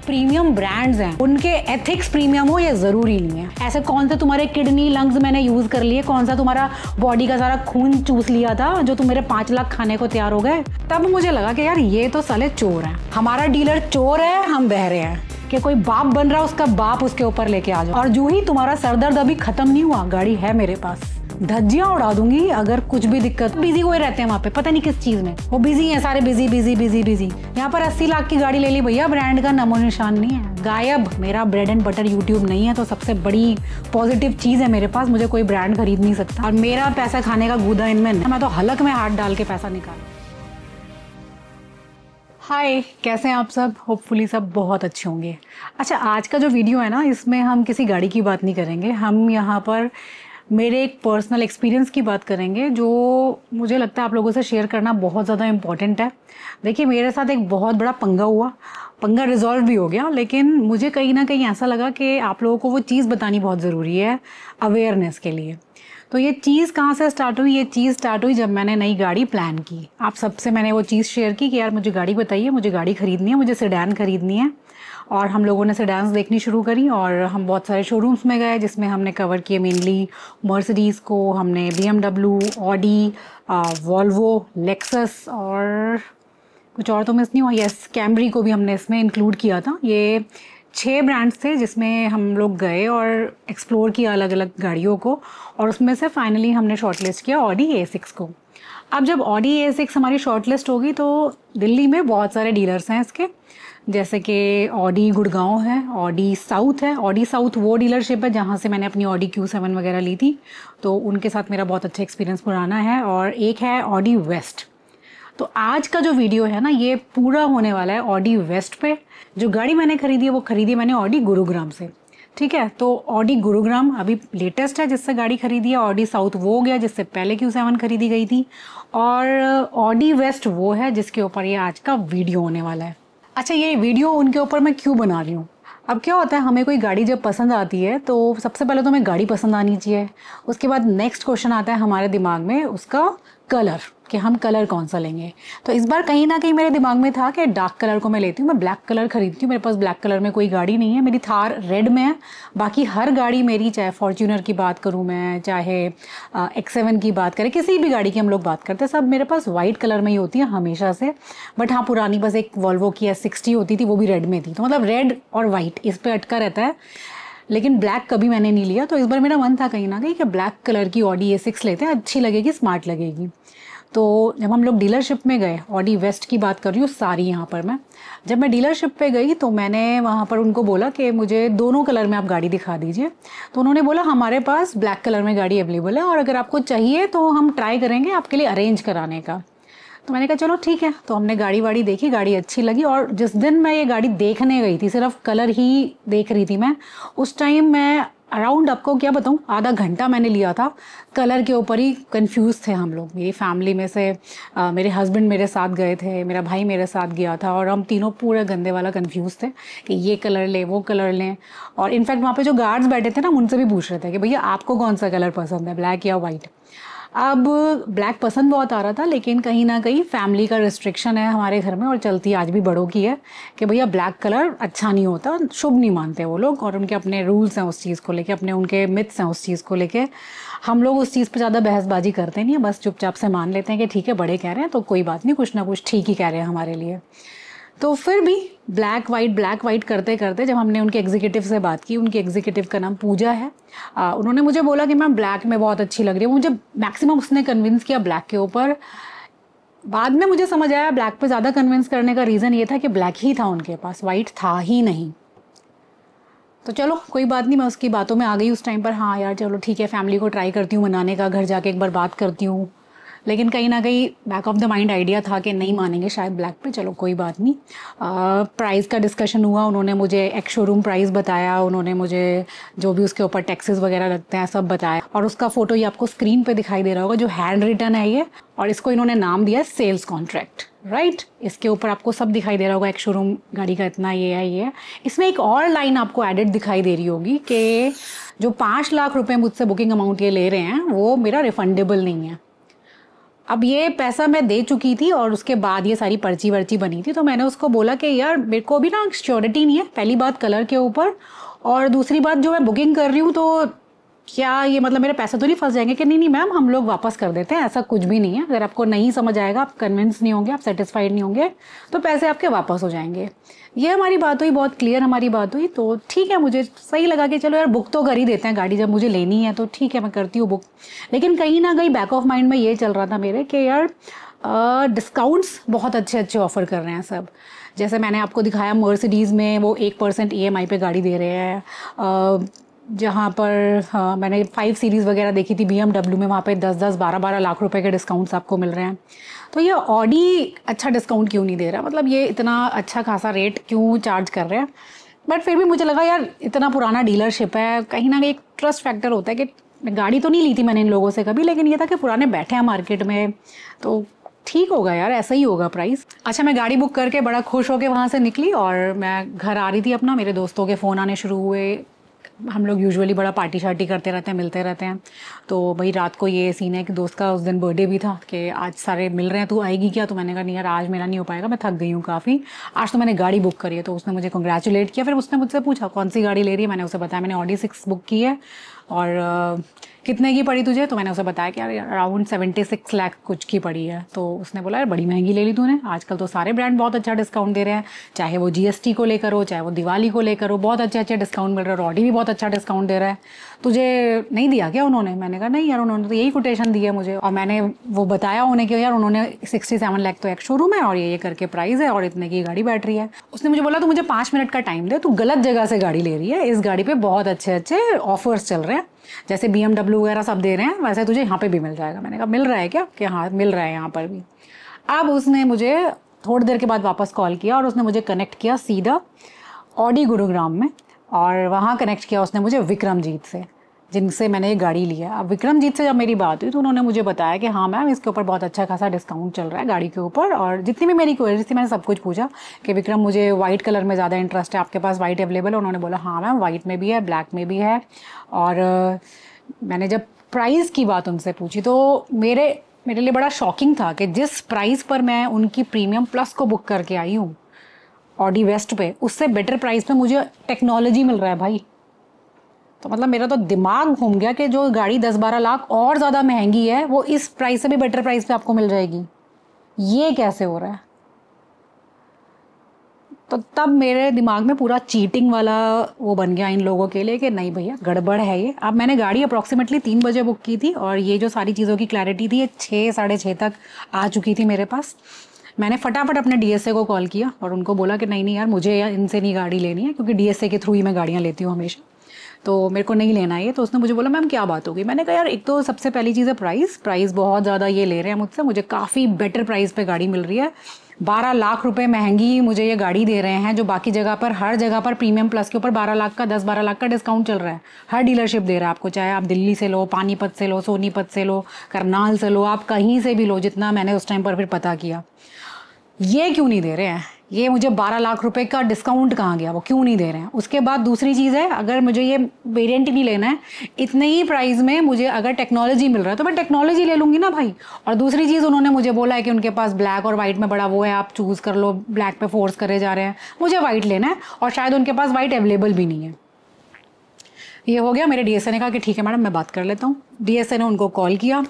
Premium brands हैं, उनके ethics premium हो ये ज़रूरी नहीं है। ऐसे कौन से तुम्हारे किडनी लंग्स मैंने यूज़ कर लिए, कौन सा तुम्हारा बॉडी का सारा खून चूस लिया था जो तुम मेरे 5 लाख खाने को तैयार हो गए। तब मुझे लगा कि यार ये तो साले चोर हैं, हमारा डीलर चोर है, हम बहरे हैं कि कोई बाप बन रहा है उसका बाप उसके ऊपर लेके आ जाओ। और जो ही तुम्हारा सरदर्द अभी खत्म नहीं हुआ, गाड़ी है मेरे पास, धज्जियां उड़ा दूंगी अगर कुछ भी दिक्कत। बिजी हुए रहते हैं वहाँ पे, पता नहीं किस चीज में वो बिजी हैं, सारे बिजी बिजी बिजी बिजी। यहाँ पर 80 लाख की गाड़ी ले ली भैया, ब्रांड का नामो निशान नहीं है, गायब। मेरा ब्रेड एंड बटर यूट्यूब नहीं है, तो सबसे बड़ी पॉजिटिव चीज है मेरे पास, मुझे कोई ब्रांड खरीद नहीं सकता और मेरा पैसा खाने का गूदा इनमें नहीं। मैं तो हलक में हाथ डाल के पैसा निकाल। हाय, कैसे हैं आप सब? होपफुली सब बहुत अच्छे होंगे। अच्छा, आज का जो वीडियो है ना, इसमें हम किसी गाड़ी की बात नहीं करेंगे, हम यहाँ पर मेरे एक पर्सनल एक्सपीरियंस की बात करेंगे जो मुझे लगता है आप लोगों से शेयर करना बहुत ज़्यादा इम्पॉर्टेंट है। देखिए, मेरे साथ एक बहुत बड़ा पंगा हुआ, पंगा रिजॉल्व भी हो गया, लेकिन मुझे कहीं ना कहीं ऐसा लगा कि आप लोगों को वो चीज़ बतानी बहुत ज़रूरी है अवेयरनेस के लिए। तो ये चीज़ कहाँ से स्टार्ट हुई? ये चीज़ स्टार्ट हुई जब मैंने नई गाड़ी प्लान की। आप सबसे मैंने वो चीज़ शेयर की कि यार मुझे गाड़ी बताइए, मुझे गाड़ी खरीदनी है, मुझे सेडान खरीदनी है। और हम लोगों ने सेडान्स देखनी शुरू करी और हम बहुत सारे शोरूम्स में गए जिसमें हमने कवर किए मेनली मर्सिडीज़ को, हमने BMW, ऑडी, वॉल्वो, लेक्सस और कुछ और तो मिस नहीं हुआ, यस कैमरी को भी हमने इसमें इंक्लूड किया था। ये 6 ब्रांड्स थे जिसमें हम लोग गए और एक्सप्लोर किया अलग अलग गाड़ियों को, और उसमें से फाइनली हमने शॉर्टलिस्ट किया ऑडी A6 को। अब जब ऑडी A6 हमारी शॉर्टलिस्ट होगी तो दिल्ली में बहुत सारे डीलर्स हैं इसके, जैसे कि ऑडी गुड़गांव है, ऑडी साउथ है। ऑडी साउथ वो डीलरशिप है जहाँ से मैंने अपनी ऑडी Q7 वगैरह ली थी, तो उनके साथ मेरा बहुत अच्छा एक्सपीरियंस पुराना है। और एक है ऑडी वेस्ट। तो आज का जो वीडियो है ना, ये पूरा होने वाला है ऑडी वेस्ट पे। जो गाड़ी मैंने खरीदी है वो खरीदी मैंने ऑडी गुरुग्राम से, ठीक है। तो ऑडी गुरुग्राम अभी लेटेस्ट है जिससे गाड़ी खरीदी है, ऑडी साउथ वो हो गया जिससे पहले Q7 खरीदी गई थी, और ऑडी वेस्ट वो है जिसके ऊपर ये आज का वीडियो होने वाला है। अच्छा, ये वीडियो उनके ऊपर मैं क्यों बना रही हूँ? अब क्या होता है, हमें कोई गाड़ी जब पसंद आती है तो सबसे पहले तो हमें गाड़ी पसंद आनी चाहिए, उसके बाद नेक्स्ट क्वेश्चन आता है हमारे दिमाग में उसका कलर, कि हम कलर कौन सा लेंगे। तो इस बार कहीं ना कहीं मेरे दिमाग में था कि डार्क कलर को मैं लेती हूँ, मैं ब्लैक कलर खरीदती हूँ। मेरे पास ब्लैक कलर में कोई गाड़ी नहीं है, मेरी थार रेड में है। बाकी हर गाड़ी मेरी, चाहे फॉर्च्यूनर की बात करूँ मैं, चाहे X7 की बात करें, किसी भी गाड़ी की हम लोग बात करते हैं, सब मेरे पास वाइट कलर में ही होती है हमेशा से। बट हाँ, पुरानी बस एक वॉल्वो की S60 होती थी, वो भी रेड में थी, तो मतलब रेड और वाइट इस पर अटका रहता है, लेकिन ब्लैक कभी मैंने नहीं लिया। तो इस बार मेरा मन था कहीं ना कहीं कि ब्लैक कलर की ऑडी A6 लेते हैं, अच्छी लगेगी, स्मार्ट लगेगी। तो जब हम लोग डीलरशिप में गए, ऑडी वेस्ट की बात कर रही हूँ सारी यहाँ पर मैं, जब मैं डीलरशिप पे गई तो मैंने वहाँ पर उनको बोला कि मुझे दोनों कलर में आप गाड़ी दिखा दीजिए। तो उन्होंने बोला हमारे पास ब्लैक कलर में गाड़ी अवेलेबल है और अगर आपको चाहिए तो हम ट्राई करेंगे आपके लिए अरेंज कराने का। तो मैंने कहा चलो ठीक है। तो हमने गाड़ी वाड़ी देखी, गाड़ी अच्छी लगी, और जिस दिन मैं ये गाड़ी देखने गई थी, सिर्फ कलर ही देख रही थी मैं, उस टाइम मैं अराउंड, आपको क्या बताऊँ, आधा घंटा मैंने लिया था कलर के ऊपर ही। कंफ्यूज थे हम लोग, मेरी फैमिली में से मेरे हस्बैंड मेरे साथ गए थे, मेरा भाई मेरे साथ गया था, और हम तीनों पूरे गंदे वाला कंफ्यूज थे कि ये कलर लें, वो कलर लें। और इनफैक्ट वहाँ पे जो गार्ड्स बैठे थे ना, उनसे भी पूछ रहे थे कि भैया आपको कौन सा कलर पसंद है, ब्लैक या वाइट। अब ब्लैक पसंद बहुत आ रहा था, लेकिन कहीं ना कहीं फैमिली का रिस्ट्रिक्शन है हमारे घर में, और चलती आज भी बड़ों की है कि भैया ब्लैक कलर अच्छा नहीं होता, शुभ नहीं मानते वो लोग, और उनके अपने रूल्स हैं उस चीज़ को लेके, अपने उनके मिथ्स हैं उस चीज़ को लेके। हम लोग उस चीज़ पे ज़्यादा बहसबाजी करते नहीं है, बस चुपचाप से मान लेते हैं कि ठीक है बड़े कह रहे हैं तो कोई बात नहीं, कुछ ना कुछ ठीक ही कह रहे हैं हमारे लिए। तो फिर भी ब्लैक वाइट करते करते जब हमने उनके एग्जीक्यूटिव से बात की, उनके एग्जीक्यूटिव का नाम पूजा है, उन्होंने मुझे बोला कि मैम ब्लैक में बहुत अच्छी लग रही है। मुझे मैक्सिमम उसने कन्विंस किया ब्लैक के ऊपर। बाद में मुझे समझ आया ब्लैक पे ज़्यादा कन्विंस करने का रीज़न ये था कि ब्लैक ही था उनके पास, वाइट था ही नहीं। तो चलो कोई बात नहीं, मैं उसकी बातों में आ गई उस टाइम पर। हाँ यार चलो ठीक है, फैमिली को ट्राई करती हूँ मनाने का, घर जाके एक बार बात करती हूँ, लेकिन कहीं ना कहीं back of the mind idea था कि नहीं मानेंगे शायद ब्लैक पे। चलो कोई बात नहीं। प्राइस का डिस्कशन हुआ, उन्होंने मुझे एक शोरूम प्राइस बताया, उन्होंने मुझे जो भी उसके ऊपर टैक्सेस वगैरह लगते हैं सब बताया, और उसका फ़ोटो ये आपको स्क्रीन पे दिखाई दे रहा होगा, जो हैंड रिटन है ये, और इसको इन्होंने नाम दिया सेल्स कॉन्ट्रैक्ट, राइट। इसके ऊपर आपको सब दिखाई दे रहा होगा, एक शोरूम गाड़ी का इतना ये है, ये है। इसमें एक और लाइन आपको एडेड दिखाई दे रही होगी कि जो 5 लाख रुपए मुझसे बुकिंग अमाउंट ये ले रहे हैं वो मेरा रिफंडेबल नहीं है। अब ये पैसा मैं दे चुकी थी और उसके बाद ये सारी पर्ची वर्ची बनी थी, तो मैंने उसको बोला कि यार मेरे को भी ना श्योरिटी नहीं है, पहली बात कलर के ऊपर, और दूसरी बात जो मैं बुकिंग कर रही हूँ तो क्या ये मतलब मेरे पैसे तो नहीं फंस जाएंगे? कि नहीं नहीं मैम, हम लोग वापस कर देते हैं, ऐसा कुछ भी नहीं है। अगर आपको नहीं समझ आएगा, आप कन्विंस नहीं होंगे, आप सेटिस्फाइड नहीं होंगे, तो पैसे आपके वापस हो जाएंगे। ये हमारी बात हुई, बहुत क्लियर हमारी बात हुई। तो ठीक है, मुझे सही लगा कि चलो यार बुक तो कर ही देते हैं गाड़ी, जब मुझे लेनी है तो ठीक है मैं करती हूँ बुक। लेकिन कहीं ना कहीं बैक ऑफ माइंड में ये चल रहा था मेरे कि यार डिस्काउंट्स बहुत अच्छे अच्छे ऑफ़र कर रहे हैं सब। जैसे मैंने आपको दिखाया मर्सिडीज़ में वो 1% EMI पे गाड़ी दे रहे हैं। जहाँ पर हाँ, मैंने 5 सीरीज़ वगैरह देखी थी BMW में, वहाँ पे 10-10, 12-12 लाख रुपए के डिस्काउंट्स आपको मिल रहे हैं। तो ये ऑडी अच्छा डिस्काउंट क्यों नहीं दे रहा? मतलब ये इतना अच्छा खासा रेट क्यों चार्ज कर रहे हैं? बट फिर भी मुझे लगा यार इतना पुराना डीलरशिप है, कहीं ना कहीं एक ट्रस्ट फैक्टर होता है कि गाड़ी तो नहीं ली थी मैंने इन लोगों से कभी, लेकिन ये था कि पुराने बैठे हैं मार्केट में तो ठीक होगा यार, ऐसा ही होगा प्राइस। अच्छा, मैं गाड़ी बुक करके बड़ा खुश होकर वहाँ से निकली और मैं घर आ रही थी अपना, मेरे दोस्तों के फ़ोन आने शुरू हुए। हम लोग यूजुअली बड़ा पार्टी शार्टी करते रहते हैं, मिलते रहते हैं। तो भाई रात को ये सीन है कि दोस्त का उस दिन बर्थडे भी था कि आज सारे मिल रहे हैं, तू आएगी क्या? तो मैंने कहा नहीं यार आज मेरा नहीं हो पाएगा, मैं थक गई हूँ काफ़ी, आज तो मैंने गाड़ी बुक करी है। तो उसने मुझे कंग्रेचुलेट किया। फिर उसने मुझसे पूछा कौन सी गाड़ी ले रही है, मैंने उसे बताया मैंने ऑडी 6 बुक की है और कितने की पड़ी तुझे? तो मैंने उसे बताया कि यार अराउंड 76 लाख कुछ की पड़ी है। तो उसने बोला यार बड़ी महंगी ले ली तूने, आजकल तो सारे ब्रांड बहुत अच्छा डिस्काउंट दे रहे हैं, चाहे वो GST को लेकर हो, चाहे वो दिवाली को लेकर हो, बहुत अच्छे अच्छे डिस्काउंट मिल रहे हैं। और ऑडी भी बहुत अच्छा डिस्काउंट दे रहा है, तुझे नहीं दिया क्या उन्होंने? मैंने कहा नहीं यार, उन्होंने तो यही कोटेशन दी है मुझे। और मैंने वो बताया उन्हें कि यार उन्होंने 67 लाख तो एक शोरूम है और ये करके प्राइस है और इतने की गाड़ी बैटरी है। उसने मुझे बोला तू मुझे 5 मिनट का टाइम दे, तू गलत जगह से गाड़ी ले रही है, इस गाड़ी पे बहुत अच्छे अच्छे ऑफर्स चल रहे हैं, जैसे BMW वगैरह सब दे रहे हैं वैसे तुझे यहाँ पे भी मिल जाएगा। मैंने कहा मिल रहा है क्या? कि हाँ मिल रहा है यहाँ पर भी। अब उसने मुझे थोड़ी देर के बाद वापस कॉल किया और उसने मुझे कनेक्ट किया सीधा ऑडी गुरुग्राम में, और वहाँ कनेक्ट किया उसने मुझे विक्रमजीत से, जिनसे मैंने ये गाड़ी ली है। अब विक्रमजीत से जब मेरी बात हुई तो उन्होंने मुझे बताया कि हाँ मैम इसके ऊपर बहुत अच्छा खासा डिस्काउंट चल रहा है गाड़ी के ऊपर। और जितनी भी मेरी क्वेरीज थी मैंने सब कुछ पूछा कि विक्रम मुझे वाइट कलर में ज़्यादा इंटरेस्ट है, आपके पास वाइट अवेलेबल है? उन्होंने बोला हाँ मैम वाइट में भी है, ब्लैक में भी है। और मैंने जब प्राइस की बात उनसे पूछी तो मेरे लिए बड़ा शॉकिंग था कि जिस प्राइस पर मैं उनकी प्रीमियम प्लस को बुक करके आई हूँ ऑडी वेस्ट पे, उससे बेटर प्राइस पे मुझे टेक्नोलॉजी मिल रहा है भाई। तो मतलब मेरा तो दिमाग घूम गया कि जो गाड़ी 10-12 लाख और ज़्यादा महंगी है वो इस प्राइस से भी बेटर प्राइस पे आपको मिल जाएगी, ये कैसे हो रहा है? तो तब मेरे दिमाग में पूरा चीटिंग वाला वो बन गया इन लोगों के लिए कि नहीं भैया गड़बड़ है ये। अब मैंने गाड़ी अप्रॉक्सीमेटली 3 बजे बुक की थी और ये जो सारी चीज़ों की क्लैरिटी थी ये 6 साढ़े 6 तक आ चुकी थी मेरे पास। मैंने फटाफट अपने DSA को कॉल किया और उनको बोला कि नहीं नहीं यार मुझे इनसे नहीं गाड़ी लेनी है, क्योंकि DSA के थ्रू ही मैं गाड़ियाँ लेती हूँ हमेशा, तो मेरे को नहीं लेना है ये। तो उसने मुझे बोला मैम क्या बात होगी? मैंने कहा यार एक तो सबसे पहली चीज़ है प्राइस बहुत ज़्यादा ये ले रहे हैं मुझसे, मुझे काफ़ी बेटर प्राइस पे गाड़ी मिल रही है, 12 लाख रुपए महंगी मुझे ये गाड़ी दे रहे हैं, जो बाकी जगह पर हर जगह पर प्रीमियम प्लस के ऊपर 12 लाख का 10-12 लाख का डिस्काउंट चल रहा है, हर डीलरशिप दे रहा है आपको, चाहे आप दिल्ली से लो, पानीपत से लो, सोनीपत से लो, करनाल से लो, आप कहीं से भी लो, जितना मैंने उस टाइम पर फिर पता किया। ये क्यों नहीं दे रहे हैं? ये मुझे 12 लाख रुपए का डिस्काउंट कहाँ गया? वो क्यों नहीं दे रहे हैं? उसके बाद दूसरी चीज़ है, अगर मुझे ये वेरिएंट ही नहीं लेना है, इतने ही प्राइस में मुझे अगर टेक्नोलॉजी मिल रहा है तो मैं टेक्नोलॉजी ले लूँगी ना भाई। और दूसरी चीज़ उन्होंने मुझे बोला है कि उनके पास ब्लैक और वाइट में बड़ा वो है, आप चूज़ कर लो, ब्लैक पे फोर्स करे जा रहे हैं, मुझे वाइट लेना है और शायद उनके पास वाइट अवेलेबल भी नहीं है। ये हो गया। मेरे DSA ने कहा कि ठीक है मैडम मैं बात कर लेता हूँ। DSA ने उनको कॉल किया,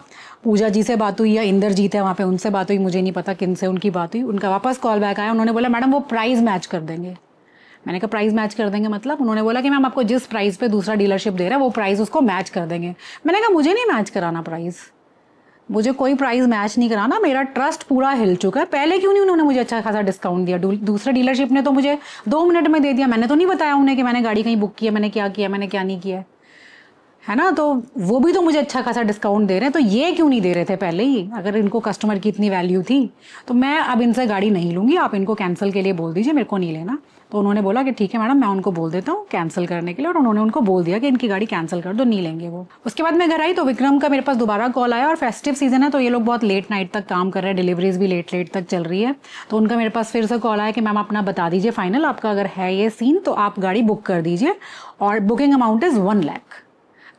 पूजा जी से बात हुई या इंद्रजीत है वहाँ पे उनसे बात हुई, मुझे नहीं पता किन से उनकी बात हुई। उनका वापस कॉल बैक आया, उन्होंने बोला मैडम वो प्राइस मैच कर देंगे। मैंने कहा प्राइस मैच कर देंगे मतलब? उन्होंने बोला कि मैम आपको जिस प्राइस पे दूसरा डीलरशिप दे रहा है वो प्राइस उसको मैच कर देंगे। मैंने कहा मुझे नहीं मैच कराना प्राइस, मुझे कोई प्राइस मैच नहीं कराना, मेरा ट्रस्ट पूरा हिल चुका है। पहले क्यों नहीं उन्होंने मुझे अच्छा खासा डिस्काउंट दिया? दूसरे डीलरशिप ने तो मुझे 2 मिनट में दे दिया, मैंने तो नहीं बताया उन्हें कि मैंने गाड़ी कहीं बुक की है, मैंने क्या किया, मैंने क्या नहीं किया है ना। तो वो भी तो मुझे अच्छा खासा डिस्काउंट दे रहे हैं, तो ये क्यों नहीं दे रहे थे पहले ही? अगर इनको कस्टमर की इतनी वैल्यू थी तो मैं अब इनसे गाड़ी नहीं लूँगी, आप इनको कैंसिल के लिए बोल दीजिए, मेरे को नहीं लेना। तो उन्होंने बोला कि ठीक है मैडम मैं उनको बोल देता हूँ कैंसिल करने के लिए, और उन्होंने उनको बोल दिया कि इनकी गाड़ी कैंसिल कर दो, नहीं लेंगे वो। उसके बाद मैं घर आई तो विक्रम का मेरे पास दोबारा कॉल आया, और फेस्टिव सीजन है तो ये लोग बहुत लेट नाइट तक काम कर रहे हैं, डिलीवरीज भी लेट तक चल रही है। तो उनका मेरे पास फिर से कॉल आया कि मैम अपना बता दीजिए फाइनल, आपका अगर है ये सीन तो आप गाड़ी बुक कर दीजिए, और बुकिंग अमाउंट इज़ 1 लाख।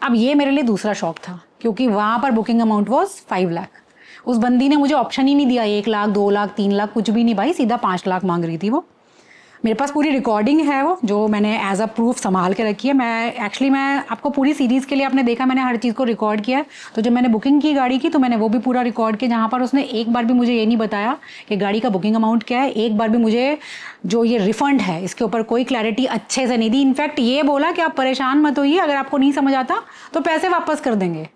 अब ये मेरे लिए दूसरा शॉक था, क्योंकि वहाँ पर बुकिंग अमाउंट वॉज 5 लाख। उस बंदी ने मुझे ऑप्शन ही नहीं दिया 1 लाख 2 लाख 3 लाख कुछ भी नहीं भाई, सीधा 5 लाख मांग रही थी वो। मेरे पास पूरी रिकॉर्डिंग है वो, जो मैंने एज अ प्रूफ संभाल के रखी है। मैं आपको पूरी सीरीज़ के लिए आपने देखा मैंने हर चीज़ को रिकॉर्ड किया है। तो जब मैंने बुकिंग की गाड़ी की तो मैंने वो भी पूरा रिकॉर्ड किया, जहाँ पर उसने एक बार भी मुझे ये नहीं बताया कि गाड़ी का बुकिंग अमाउंट क्या है। एक बार भी मुझे जो ये रिफ़ंड है इसके ऊपर कोई क्लैरिटी अच्छे से नहीं दी। इनफैक्ट ये बोला कि आप परेशान मत होइए, अगर आपको नहीं समझ आता तो पैसे वापस कर देंगे।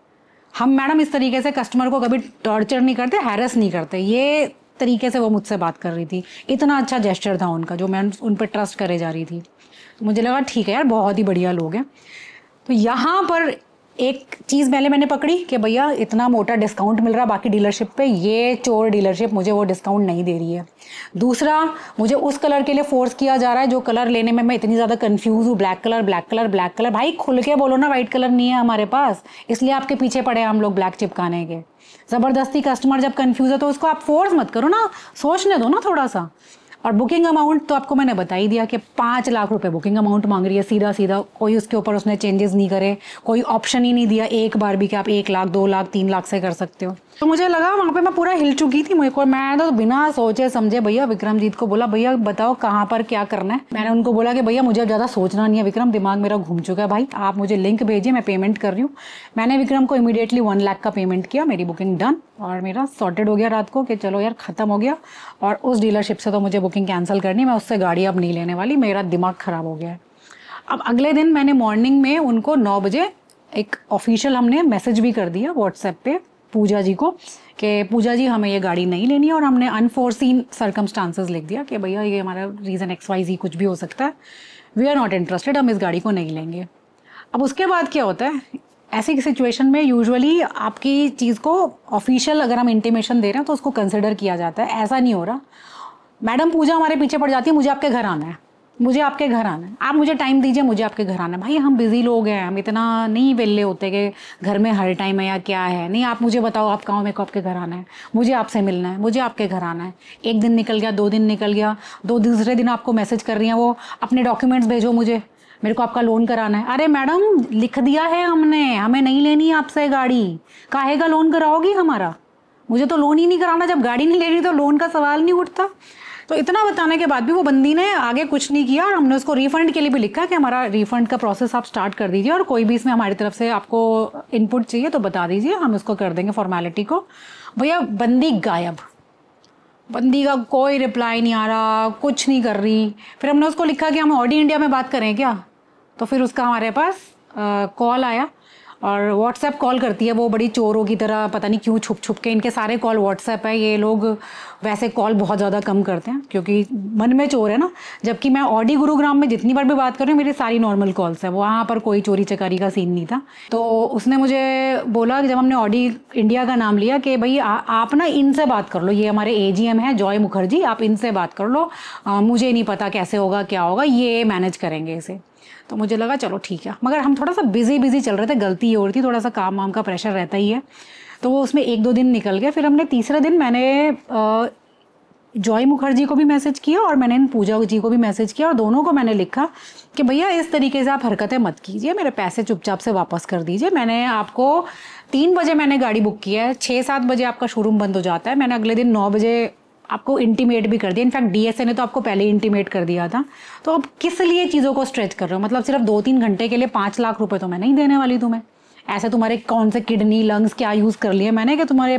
हम मैडम इस तरीके से कस्टमर को कभी टॉर्चर नहीं करते, हैरेस नहीं करते। ये तरीके से वो मुझसे बात कर रही थी। इतना अच्छा जेस्चर था उनका, जो मैं उन पर ट्रस्ट करे जा रही थी। तो मुझे लगा ठीक है यार, बहुत ही बढ़िया लोग हैं। तो यहाँ पर एक चीज़ पहले मैंने पकड़ी कि भैया इतना मोटा डिस्काउंट मिल रहा बाकी डीलरशिप पे, ये चोर डीलरशिप मुझे वो डिस्काउंट नहीं दे रही है। दूसरा, मुझे उस कलर के लिए फोर्स किया जा रहा है जो कलर लेने में मैं इतनी ज़्यादा कंफ्यूज हूँ। Black colour black colour black colour. भाई खुल के बोलो ना, वाइट कलर नहीं है हमारे पास, इसलिए आपके पीछे पड़े हम लोग ब्लैक चिपकाने के। ज़बरदस्ती कस्टमर जब कंफ्यूज है तो उसको आप फोर्स मत करो ना, सोचने दो ना थोड़ा सा। और बुकिंग अमाउंट तो आपको मैंने बता ही दिया कि 5 लाख रुपए बुकिंग अमाउंट मांग रही है, सीधा सीधा। कोई उसके ऊपर उसने चेंजेस नहीं करे, कोई ऑप्शन ही नहीं दिया एक बार भी कि आप 1 लाख 2 लाख 3 लाख से कर सकते हो। तो मुझे लगा वहाँ पे मैं पूरा हिल चुकी थी। मैं तो बिना सोचे समझे भैया विक्रमजीत को बोला, भैया बताओ कहाँ पर क्या करना है। मैंने उनको बोला कि भैया मुझे ज़्यादा सोचना नहीं है विक्रम, दिमाग मेरा घूम चुका है भाई, आप मुझे लिंक भेजिए, मैं पेमेंट कर रही हूँ। मैंने विक्रम को इमीडिएटली 1 लाख का पेमेंट किया, मेरी बुकिंग डन और मेरा सॉर्टेड हो गया रात को कि चलो यार ख़त्म हो गया। और उस डीलरशिप से तो मुझे बुकिंग कैंसिल करनी, मैं उससे गाड़ी अब नहीं लेने वाली, मेरा दिमाग ख़राब हो गया है। अब अगले दिन मैंने मॉर्निंग में उनको 9 बजे एक ऑफिशियल हमने मैसेज भी कर दिया व्हाट्सएप पे पूजा जी को कि पूजा जी हमें ये गाड़ी नहीं लेनी है, और हमने अनफोर्सीन सर्कमस्टांसेस लिख दिया कि भैया ये हमारा रीज़न XYZ कुछ भी हो सकता है, वी आर नॉट इंटरेस्टेड, हम इस गाड़ी को नहीं लेंगे। अब उसके बाद क्या होता है, ऐसी सिचुएशन में यूजुअली आपकी चीज़ को ऑफिशियल अगर हम इंटीमेशन दे रहे हैं तो उसको कंसिडर किया जाता है। ऐसा नहीं हो रहा। मैडम पूजा हमारे पीछे पड़ जाती है, मुझे आपके घर आना है, मुझे आपके घर आना है, आप मुझे टाइम दीजिए, मुझे आपके घर आना है। भाई हम बिजी लोग हैं, हम इतना नहीं वेले होते कि घर में हर टाइम है या क्या है। नहीं, आप मुझे बताओ आप कहाँ हो, मेरे को आपके घर आना है, मुझे आपसे मिलना है, मुझे आपके घर आना है। 1 दिन निकल गया, 2 दिन निकल गया, दूसरे दिन आपको मैसेज कर रही हैं वो अपने डॉक्यूमेंट्स भेजो मुझे, मेरे को आपका लोन कराना है। अरे मैडम लिख दिया है हमने, हमें नहीं लेनी है आपसे गाड़ी, काहे का लोन कराओगी हमारा? मुझे तो लोन ही नहीं कराना, जब गाड़ी नहीं लेनी तो लोन का सवाल नहीं उठता। तो इतना बताने के बाद भी वो बंदी ने आगे कुछ नहीं किया, और हमने उसको रिफंड के लिए भी लिखा कि हमारा रिफंड का प्रोसेस आप स्टार्ट कर दीजिए, और कोई भी इसमें हमारी तरफ से आपको इनपुट चाहिए तो बता दीजिए, हम उसको कर देंगे फॉर्मेलिटी को। भैया बंदी गायब, बंदी का कोई रिप्लाई नहीं आ रहा, कुछ नहीं कर रही। फिर हमने उसको लिखा कि हम ऑडी इंडिया में बात करें क्या, तो फिर उसका हमारे पास कॉल आया, और व्हाट्सएप कॉल करती है वो बड़ी चोरों की तरह, पता नहीं क्यों छुप छुप के, इनके सारे कॉल व्हाट्सएप है। ये लोग वैसे कॉल बहुत ज़्यादा कम करते हैं क्योंकि मन में चोर है ना। जबकि मैं ऑडी गुरुग्राम में जितनी बार भी बात कर रही हूँ मेरी सारी नॉर्मल कॉल्स है, वहाँ पर कोई चोरी चकारी का सीन नहीं था। तो उसने मुझे बोला कि जब हमने ऑडी इंडिया का नाम लिया कि भाई आप ना इनसे बात कर लो, ये हमारे AGM है जॉय मुखर्जी, आप इनसे बात कर लो, मुझे नहीं पता कैसे होगा क्या होगा, ये मैनेज करेंगे इसे। तो मुझे लगा चलो ठीक है, मगर हम थोड़ा सा बिजी चल रहे थे, गलती ये और थी, थोड़ा सा काम वाम का प्रेशर रहता ही है। तो वो उसमें 1-2 दिन निकल गए। फिर हमने तीसरे दिन मैंने जॉय मुखर्जी को भी मैसेज किया और मैंने पूजा जी को भी मैसेज किया, और दोनों को मैंने लिखा कि भैया इस तरीके से आप हरकतें मत कीजिए, मेरे पैसे चुपचाप से वापस कर दीजिए। मैंने आपको 3 बजे मैंने गाड़ी बुक किया है, 6-7 बजे आपका शोरूम बंद हो जाता है। मैंने अगले दिन 9 बजे आपको इंटीमेट भी कर दिया, इनफैक्ट DSA ने तो आपको पहले ही इंटीमेट कर दिया था। तो अब किस लिए चीज़ों को स्ट्रेच कर रहे हो? मतलब सिर्फ 2-3 घंटे के लिए 5 लाख रुपए तो मैं नहीं देने वाली तुम्हें। ऐसे तुम्हारे कौन से किडनी लंग्स क्या यूज़ कर लिए मैंने कि तुम्हारे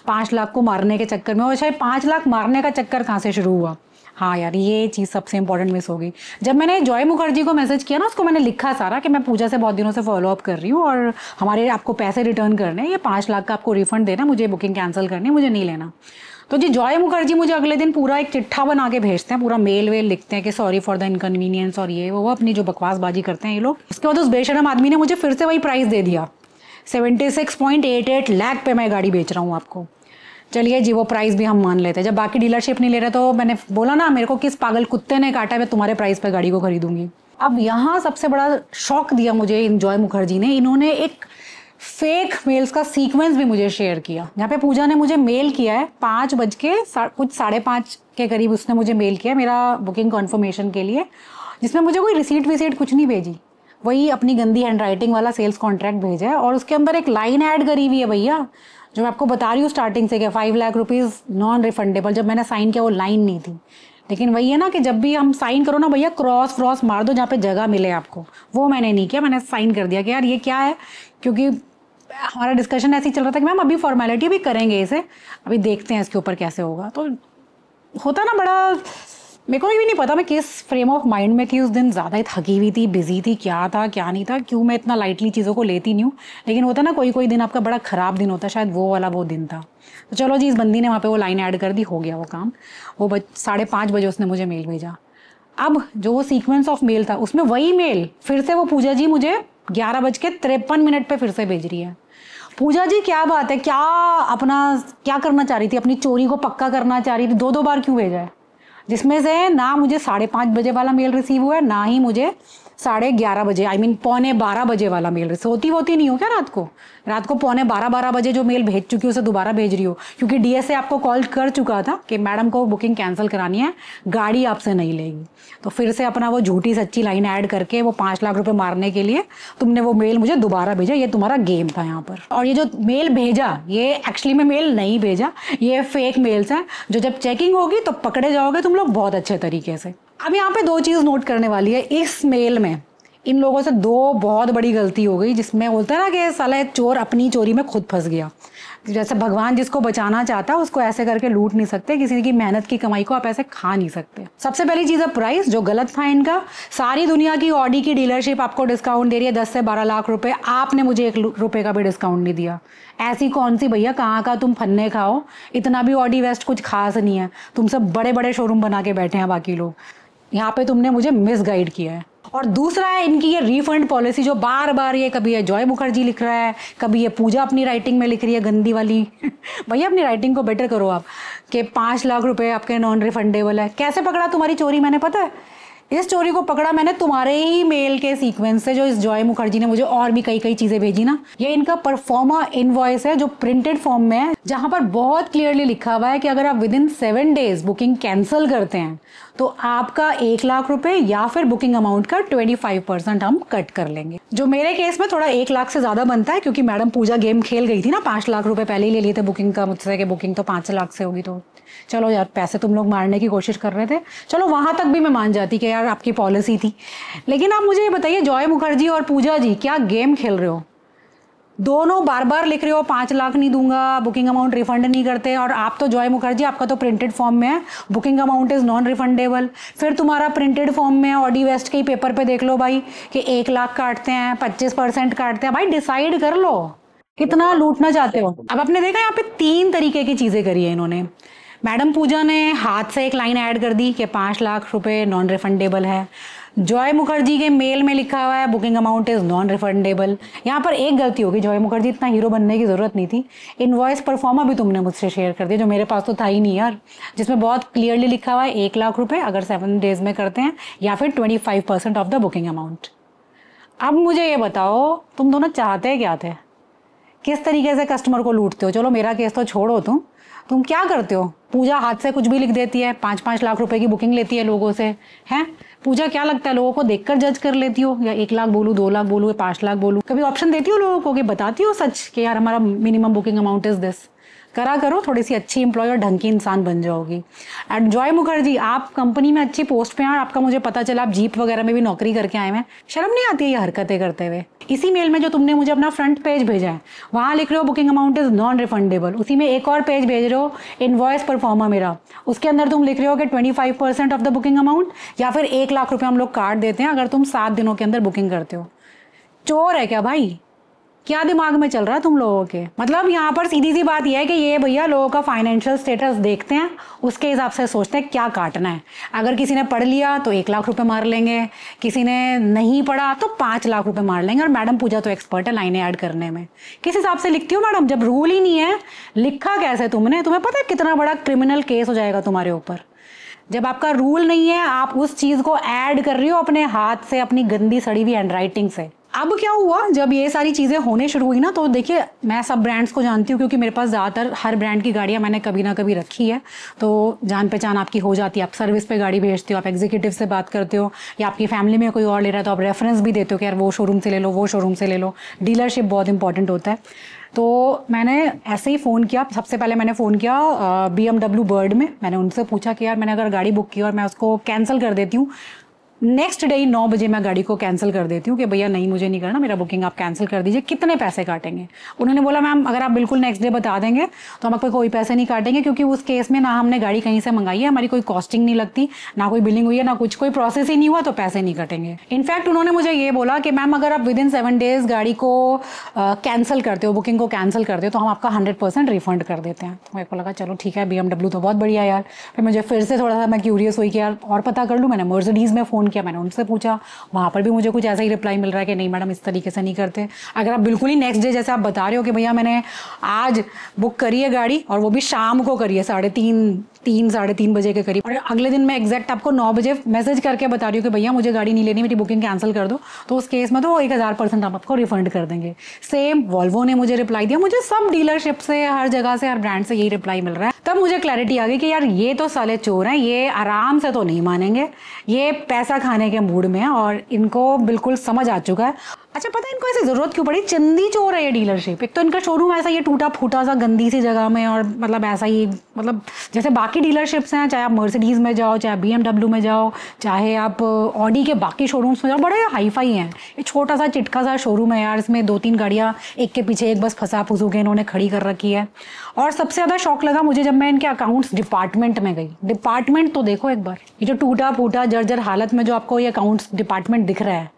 5 लाख को मारने के चक्कर में, और शायद 5 लाख मारने का चक्कर कहाँ से शुरू हुआ? हाँ यार, ये चीज़ सबसे इंपॉर्टेंट मिस हो गई। जब मैंने जॉय मुखर्जी को मैसेज किया ना, उसको मैंने लिखा सारा कि मैं पूजा से बहुत दिनों से फॉलोअप कर रही हूँ और हमारे आपको पैसे रिटर्न करने, ये 5 लाख का आपको रिफंड देना, मुझे बुकिंग कैंसिल करनी, मुझे नहीं लेना। तो जी जॉय मुखर्जी मुझे अगले दिन पूरा एक चिट्ठा बना के भेजते हैं, पूरा मेल वेल लिखते हैं कि सॉरी फॉर द इनकन्वीनियंस, और ये वो अपनी जो बकवासबाजी करते हैं ये लोग। उसके बाद उस बेशरम आदमी ने मुझे फिर से वही प्राइस दे दिया, 76.88 लाख पे मैं गाड़ी बेच रहा हूँ आपको। चलिए जी, वो प्राइस भी हम मान लेते हैं। जब बाकी डीलरशिप नहीं ले रहे तो मैंने बोला ना, मेरे को किस पागल कुत्ते ने काटा, मैं तुम्हारे प्राइस पे गाड़ी को खरीदूंगी। अब यहाँ सबसे बड़ा शॉक दिया मुझे इन जॉय मुखर्जी ने, इन्होंने एक फेक मेल्स का सीक्वेंस भी मुझे शेयर किया, जहाँ पे पूजा ने मुझे मेल किया है 5 बज के कुछ 5:30 के करीब उसने मुझे मेल किया मेरा बुकिंग कन्फर्मेशन के लिए, जिसमें मुझे कोई रिसीट विसीट कुछ नहीं भेजी। वही अपनी गंदी हैंडराइटिंग वाला सेल्स कॉन्ट्रैक्ट भेजा है और उसके अंदर एक लाइन ऐड करी हुई है भैया, जो मैं आपको बता रही हूँ स्टार्टिंग से कि 5 लाख रुपीज़ नॉन रिफंडेबल। जब मैंने साइन किया वो लाइन नहीं थी, लेकिन वही है ना कि जब भी हम साइन करो ना भैया, क्रॉस मार दो जहाँ पे जगह मिले आपको। वो मैंने नहीं किया, मैंने साइन कर दिया कि यार ये क्या है, क्योंकि हमारा डिस्कशन ऐसे ही चल रहा था कि मैम अभी फॉर्मेलिटी भी करेंगे इसे, अभी देखते हैं इसके ऊपर कैसे होगा। तो होता ना बड़ा, मेरे को भी नहीं पता मैं किस फ्रेम ऑफ माइंड में थी उस दिन, ज़्यादा ही थकी हुई थी, बिजी थी, क्या था क्या नहीं था, क्यों मैं इतना लाइटली चीज़ों को लेती नहीं हूँ। लेकिन होता ना कोई कोई दिन आपका बड़ा ख़राब दिन होता है, शायद वो वाला वो दिन था। तो चलो जी, इस बंदी ने वहाँ पे वो लाइन ऐड कर दी, हो गया वो काम। वो 5:30 बजे उसने मुझे मेल भेजा। अब जो वो सीक्वेंस ऑफ मेल था उसमें वही मेल फिर से वो पूजा जी मुझे 11:53 पे फिर से भेज रही है। पूजा जी क्या बात है, क्या अपना क्या करना चाह रही थी, अपनी चोरी को पक्का करना चाह रही थी, 2-2 बार क्यों भेजा है, जिसमें से ना मुझे 5:30 बजे वाला मेल रिसीव हुआ है, ना ही मुझे 11:30 बजे, आई मीन 11:45 बजे वाला मेल रिसीव। होती नहीं हो क्या रात को 11:45 बजे जो मेल भेज चुकी हो उसे दोबारा भेज रही हो, क्योंकि डीएसए आपको कॉल कर चुका था कि मैडम को बुकिंग कैंसिल करानी है, गाड़ी आपसे नहीं लेगी। तो फिर से अपना वो झूठी सच्ची लाइन ऐड करके वो 5 लाख रुपए मारने के लिए तुमने वो मेल मुझे दोबारा भेजा। ये तुम्हारा गेम था यहाँ पर। और ये जो मेल भेजा, ये एक्चुअली में मेल नहीं भेजा, ये फेक मेल्स हैं, जो जब चेकिंग होगी तो पकड़े जाओगे तुम लोग बहुत अच्छे तरीके से। अब यहाँ पे 2 चीज़ नोट करने वाली है इस मेल में। इन लोगों से 2 बहुत बड़ी गलती हो गई, जिसमें बोलते हैं ना कि साला चोर अपनी चोरी में खुद फंस गया। जैसे भगवान जिसको बचाना चाहता है उसको ऐसे करके लूट नहीं सकते, किसी की मेहनत की कमाई को आप ऐसे खा नहीं सकते। सबसे पहली चीज़ है प्राइस, जो गलत था इनका। सारी दुनिया की ऑडी की डीलरशिप आपको डिस्काउंट दे रही है 10 से 12 लाख रुपए, आपने मुझे 1 रुपए का भी डिस्काउंट नहीं दिया। ऐसी कौन सी भैया, कहाँ का तुम फन्ने खाओ, इतना भी ऑडी वेस्ट कुछ खास नहीं है, तुम सब बड़े बड़े शोरूम बना के बैठे हैं बाकी लोग, यहाँ पे तुमने मुझे मिसगाइड किया है। और दूसरा है इनकी ये रिफंड पॉलिसी, जो बार बार ये कभी ये जॉय मुखर्जी लिख रहा है, कभी ये पूजा अपनी राइटिंग में लिख रही है गंदी वाली भैया अपनी राइटिंग को बेटर करो आप, कि 5 लाख रुपए आपके नॉन रिफंडेबल है। कैसे पकड़ा तुम्हारी चोरी मैंने, पता है इस चोरी को पकड़ा मैंने तुम्हारे ही मेल के सीक्वेंस से, जो इस जॉय मुखर्जी ने मुझे और भी कई चीजें भेजी ना। ये इनका परफॉर्मा इनवॉइस है जो प्रिंटेड फॉर्म में है, जहां पर बहुत क्लियरली लिखा हुआ है कि अगर आप विदिन 7 डेज बुकिंग कैंसिल करते हैं तो आपका 1 लाख रुपए या फिर बुकिंग अमाउंट का 25% हम कट कर लेंगे। जो मेरे केस में थोड़ा 1 लाख से ज्यादा बनता है, क्योंकि मैडम पूजा गेम खेल गई थी ना, 5 लाख रुपए पहले ही ले लिए थे बुकिंग का मुझसे, कि बुकिंग तो 5 लाख से होगी, तो चलो यार पैसे तुम लोग मारने की कोशिश कर रहे थे, चलो वहां तक भी मैं मान जाती कि यार आपकी पॉलिसी थी। लेकिन आप मुझे ये बताइए, जॉय मुखर्जी और पूजा जी क्या गेम खेल रहे हो, दोनों बार बार लिख रहे हो 5 लाख नहीं दूंगा, बुकिंग अमाउंट रिफंड नहीं करते, और आप तो जॉय मुखर्जी आपका तो प्रिंटेड फॉर्म में है booking amount is non refundable, फिर तुम्हारा प्रिंटेड फॉर्म में ऑडी वेस्ट के ही पेपर पे देख लो भाई कि 1 लाख काटते हैं, 25% काटते हैं। भाई डिसाइड कर लो कितना लूटना चाहते हो। अब आपने देखा यहाँ पे 3 तरीके की चीजें करी है इन्होंने। मैडम पूजा ने हाथ से एक लाइन ऐड कर दी कि 5 लाख रुपए नॉन रिफंडेबल है। जॉय मुखर्जी के मेल में लिखा हुआ है booking amount is non refundable. यहाँ पर एक गलती होगी, जॉय मुखर्जी इतना हीरो बनने की जरूरत नहीं थी। इनवॉइस परफॉर्मा भी तुमने मुझसे शेयर कर दिया, जो मेरे पास तो था ही नहीं यार, जिसमें बहुत क्लियरली लिखा हुआ है 1 लाख रुपए अगर 7 डेज में करते हैं, या फिर 25% ऑफ द बुकिंग अमाउंट। अब मुझे ये बताओ तुम दोनों चाहते क्या थे, किस तरीके से कस्टमर को लूटते हो। चलो मेरा केस तो छोड़ो, तुम क्या करते हो, पूजा हाथ से कुछ भी लिख देती है, 5-5 लाख रुपए की बुकिंग लेती है लोगों से, हैं पूजा क्या लगता है लोगों को देखकर जज कर लेती हो, या 1 लाख बोलूँ, 2 लाख बोलूँ, 5 लाख बोलूँ, कभी ऑप्शन देती हो लोगों को कि बताती हो सच कि यार हमारा minimum booking amount is this. करा करो, थोड़ी सी अच्छी एम्प्लॉय और ढंग की इंसान बन जाओगी। एंड जॉय मुखर्जी आप कंपनी में अच्छी पोस्ट पे हैं, आपका मुझे पता चला आप जीप वगैरह में भी नौकरी करके आए हैं, शर्म नहीं आती है ये हरकतें करते हुए। इसी मेल में जो तुमने मुझे अपना फ्रंट पेज भेजा है वहाँ लिख रहे हो booking amount is non refundable, उसी में एक और पेज भेज रहे हो इनवॉइस परफॉर्मा मेरा, उसके अंदर तुम लिख रहे हो कि 25% ऑफ द बुकिंग अमाउंट या फिर 1 लाख रुपये हम लोग काट देते हैं अगर तुम 7 दिनों के अंदर बुकिंग करते हो। चोर है क्या भाई, क्या दिमाग में चल रहा है तुम लोगों के। मतलब यहाँ पर सीधी सी बात यह है कि ये भैया लोगों का फाइनेंशियल स्टेटस देखते हैं, उसके हिसाब से सोचते हैं क्या काटना है। अगर किसी ने पढ़ लिया तो 1 लाख रुपए मार लेंगे, किसी ने नहीं पढ़ा तो 5 लाख रुपए मार लेंगे। और मैडम पूजा तो एक्सपर्ट है लाइनें ऐड करने में। किस हिसाब से लिखती हो मैडम, जब रूल ही नहीं है लिखा कैसे तुमने, तुम्हें पता है कितना बड़ा क्रिमिनल केस हो जाएगा तुम्हारे ऊपर। जब आपका रूल नहीं है आप उस चीज को ऐड कर रही हो अपने हाथ से, अपनी गंदी सड़ी हुई हैंडराइटिंग से। अब क्या हुआ, जब ये सारी चीज़ें होने शुरू हुई ना, तो देखिए मैं सब ब्रांड्स को जानती हूँ क्योंकि मेरे पास ज़्यादातर हर ब्रांड की गाड़ियाँ मैंने कभी ना कभी रखी है, तो जान पहचान आपकी हो जाती है। आप सर्विस पे गाड़ी भेजते हो, आप एग्जीक्यूटिव से बात करते हो, या आपकी फैमिली में कोई और ले रहा है तो आप रेफरेंस भी देते हो कि यार वो शोरूम से ले लो, वो शोरूम से ले लो। डीलरशिप बहुत इंपॉर्टेंट होता है। तो मैंने ऐसे ही फ़ोन किया, सबसे पहले मैंने फ़ोन किया BMW बर्ड में। मैंने उनसे पूछा कि यार मैंने अगर गाड़ी बुक की और मैं उसको कैंसिल कर देती हूँ, नेक्स्ट डे ही 9 बजे मैं गाड़ी को कैंसिल कर देती हूँ कि भैया नहीं मुझे नहीं करना, मेरा बुकिंग आप कैंसिल कर दीजिए, कितने पैसे काटेंगे? उन्होंने बोला मैम अगर आप बिल्कुल नेक्स्ट डे बता देंगे तो हम आप पे कोई पैसे नहीं काटेंगे, क्योंकि उस केस में ना हमने गाड़ी कहीं से मंगाई है, हमारी कोई कॉस्टिंग नहीं लगती, ना कोई बिलिंग हुई है, ना कुछ, कोई प्रोसेस ही नहीं हुआ, तो पैसे नहीं कटेंगे। इनफैक्ट उन्होंने मुझे ये बोला कि मैम अगर आप विदिन 7 डेज गाड़ी को कैंसिल करते हो, बुकिंग को कैंसिल करते हो, तो हम आपका 100% रिफंड कर देते हैं। तो मेरे को लगा चलो ठीक है, BMW तो बहुत बढ़िया यार। फिर मुझे फिर से थोड़ा सा मैं क्यूरियस हुई कि यार और पता कर लूँ। मैंने मर्सिडीज़ में फ़ोन किया, मैंने उनसे पूछा, वहाँ पर भी मुझे कुछ ऐसा ही रिप्लाई मिल रहा है कि नहीं मैडम इस तरीके से नहीं करते। अगर आप बिल्कुल ही नेक्स्ट डे जैसे आप बता रहे हो कि भैया मैंने आज बुक करी है गाड़ी और वो भी शाम को करी है 3:30 बजे के करीब, और अगले दिन मैं एग्जैक्ट आपको 9 बजे मैसेज करके बता रही हूँ कि भैया मुझे गाड़ी नहीं लेनी, मेरी बुकिंग कैंसिल कर दो, तो उस केस में तो 1000% हम आपको रिफंड कर देंगे। सेम वॉल्वो ने मुझे रिप्लाई दिया। मुझे सब डीलरशिप से, हर जगह से, हर ब्रांड से यही रिप्लाई मिल रहा है। तब मुझे क्लैरिटी आ गई कि यार ये तो साले चोर हैं, ये आराम से तो नहीं मानेंगे, ये पैसा खाने के मूड में है और इनको बिल्कुल समझ आ चुका है। अच्छा पता है इनको ऐसी जरूरत क्यों पड़ी? चंदी चोर है ये डीलरशिप। एक तो इनका शोरूम ऐसा ये टूटा फूटा सा गंदी सी जगह में, और मतलब ऐसा ही, मतलब जैसे बाकी डीलरशिप्स हैं, चाहे आप मर्सिडीज़ में जाओ, चाहे BMW में जाओ, चाहे आप ऑडी के बाकी शोरूम्स में जाओ, बड़े हाई फाई हैं। ये छोटा सा चिटका सा शोरूम है यार, इसमें 2-3 गाड़ियाँ एक के पीछे एक बस फंसा फुसू के इन्होंने खड़ी कर रखी है। और सबसे ज़्यादा शौक लगा मुझे जब मैं इनके अकाउंट्स डिपार्टमेंट में गई। डिपार्टमेंट तो देखो एक बार, ये जो टूटा फूटा जर्जर हालत में जो आपको ये अकाउंट्स डिपार्टमेंट दिख रहा है,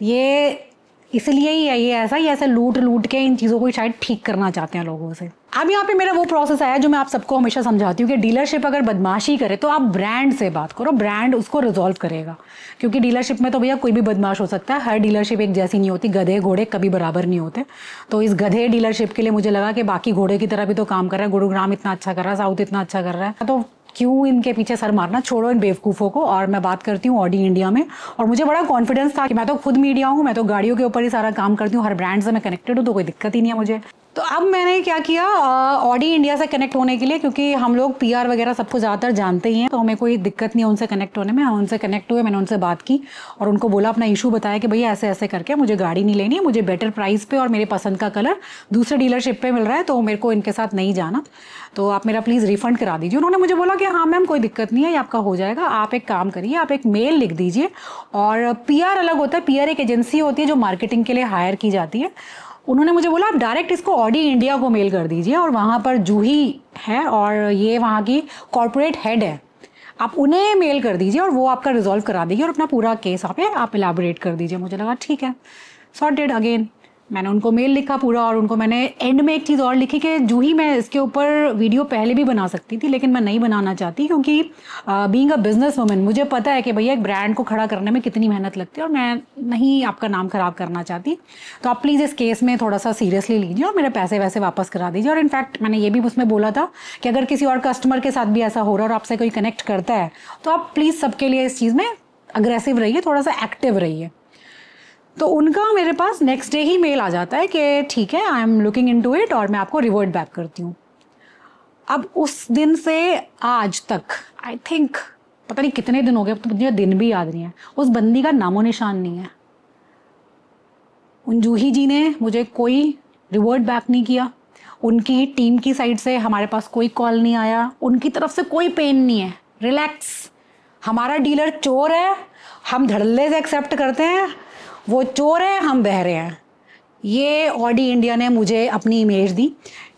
ये इसलिए ही है, ये ऐसा ही ऐसे लूट के इन चीज़ों को शायद ठीक करना चाहते हैं लोगों से। अब यहाँ पे मेरा वो प्रोसेस आया जो मैं आप सबको हमेशा समझाती हूँ कि डीलरशिप अगर बदमाशी करे तो आप ब्रांड से बात करो, ब्रांड उसको रिजॉल्व करेगा। क्योंकि डीलरशिप में तो भैया कोई भी बदमाश हो सकता है, हर डीलरशिप एक जैसी नहीं होती, गधे घोड़े कभी बराबर नहीं होते। तो इस गधे डीलरशिप के लिए मुझे लगा कि बाकी घोड़े की तरह भी तो काम कर रहा है, गुरुग्राम इतना अच्छा कर रहा है, साउथ इतना अच्छा कर रहा है, तो क्यों इनके पीछे सर मारना, छोड़ो इन बेवकूफ़ों को। और मैं बात करती हूँ ऑडी इंडिया में, और मुझे बड़ा कॉन्फिडेंस था कि मैं तो खुद मीडिया हूँ, मैं तो गाड़ियों के ऊपर ही सारा काम करती हूँ, हर ब्रांड से मैं कनेक्टेड हूँ, तो कोई दिक्कत ही नहीं है मुझे। तो अब मैंने क्या किया, ऑडी इंडिया से कनेक्ट होने के लिए, क्योंकि हम लोग PR वगैरह सबको ज़्यादातर जानते ही हैं, तो हमें कोई दिक्कत नहीं है उनसे कनेक्ट होने में। हम उनसे कनेक्ट हुए, मैंने उनसे बात की और उनको बोला, अपना इशू बताया कि भैया ऐसे ऐसे करके मुझे गाड़ी नहीं लेनी है, मुझे बेटर प्राइस पे और मेरे पसंद का कलर दूसरे डीलरशिप पे मिल रहा है, तो मेरे को इनके साथ नहीं जाना, तो आप मेरा प्लीज़ रिफ़ंड करा दीजिए। उन्होंने मुझे बोला कि हाँ मैम कोई दिक्कत नहीं है, ये आपका हो जाएगा। आप एक काम करिए, आप एक मेल लिख दीजिए। और PR अलग होता है, PR एक एजेंसी होती है जो मार्केटिंग के लिए हायर की जाती है। उन्होंने मुझे बोला आप डायरेक्ट इसको ऑडी इंडिया को मेल कर दीजिए, और वहाँ पर जूही है और ये वहाँ की कॉर्पोरेट हेड है, आप उन्हें मेल कर दीजिए और वो आपका रिजॉल्व करा देंगे और अपना पूरा केस आप इलाबोरेट कर दीजिए। मुझे लगा ठीक है, सॉर्टेड। अगेन मैंने उनको मेल लिखा पूरा, और उनको मैंने एंड में एक चीज़ और लिखी कि जूही मैं इसके ऊपर वीडियो पहले भी बना सकती थी, लेकिन मैं नहीं बनाना चाहती, क्योंकि बीइंग अ बिजनेस वुमन मुझे पता है कि भैया एक ब्रांड को खड़ा करने में कितनी मेहनत लगती है, और मैं नहीं आपका नाम ख़राब करना चाहती। तो आप प्लीज़ इस केस में थोड़ा सा सीरियसली लीजिए और मेरे पैसे वैसे वापस करा दीजिए। और इनफैक्ट मैंने ये भी उसमें बोला था कि अगर किसी और कस्टमर के साथ भी ऐसा हो रहा है और आपसे कोई कनेक्ट करता है, तो आप प्लीज़ सबके लिए इस चीज़ में अग्रेसिव रहिए, थोड़ा सा एक्टिव रहिए। तो उनका मेरे पास नेक्स्ट डे ही मेल आ जाता है कि ठीक है, I am looking into it, और मैं आपको रिवर्ट बैक करती हूँ। अब उस दिन से आज तक आई थिंक पता नहीं कितने दिन हो गए, तो मुझे दिन भी याद नहीं है, उस बंदी का नामो निशान नहीं है। उन जूही जी ने मुझे कोई रिवर्ट बैक नहीं किया, उनकी टीम की साइड से हमारे पास कोई कॉल नहीं आया, उनकी तरफ से कोई पेन नहीं है। रिलैक्स, हमारा डीलर चोर है, हम धड़ल्ले से एक्सेप्ट करते हैं, वो चोर है, हम बहरे हैं। ये ऑडी इंडिया ने मुझे अपनी इमेज दी।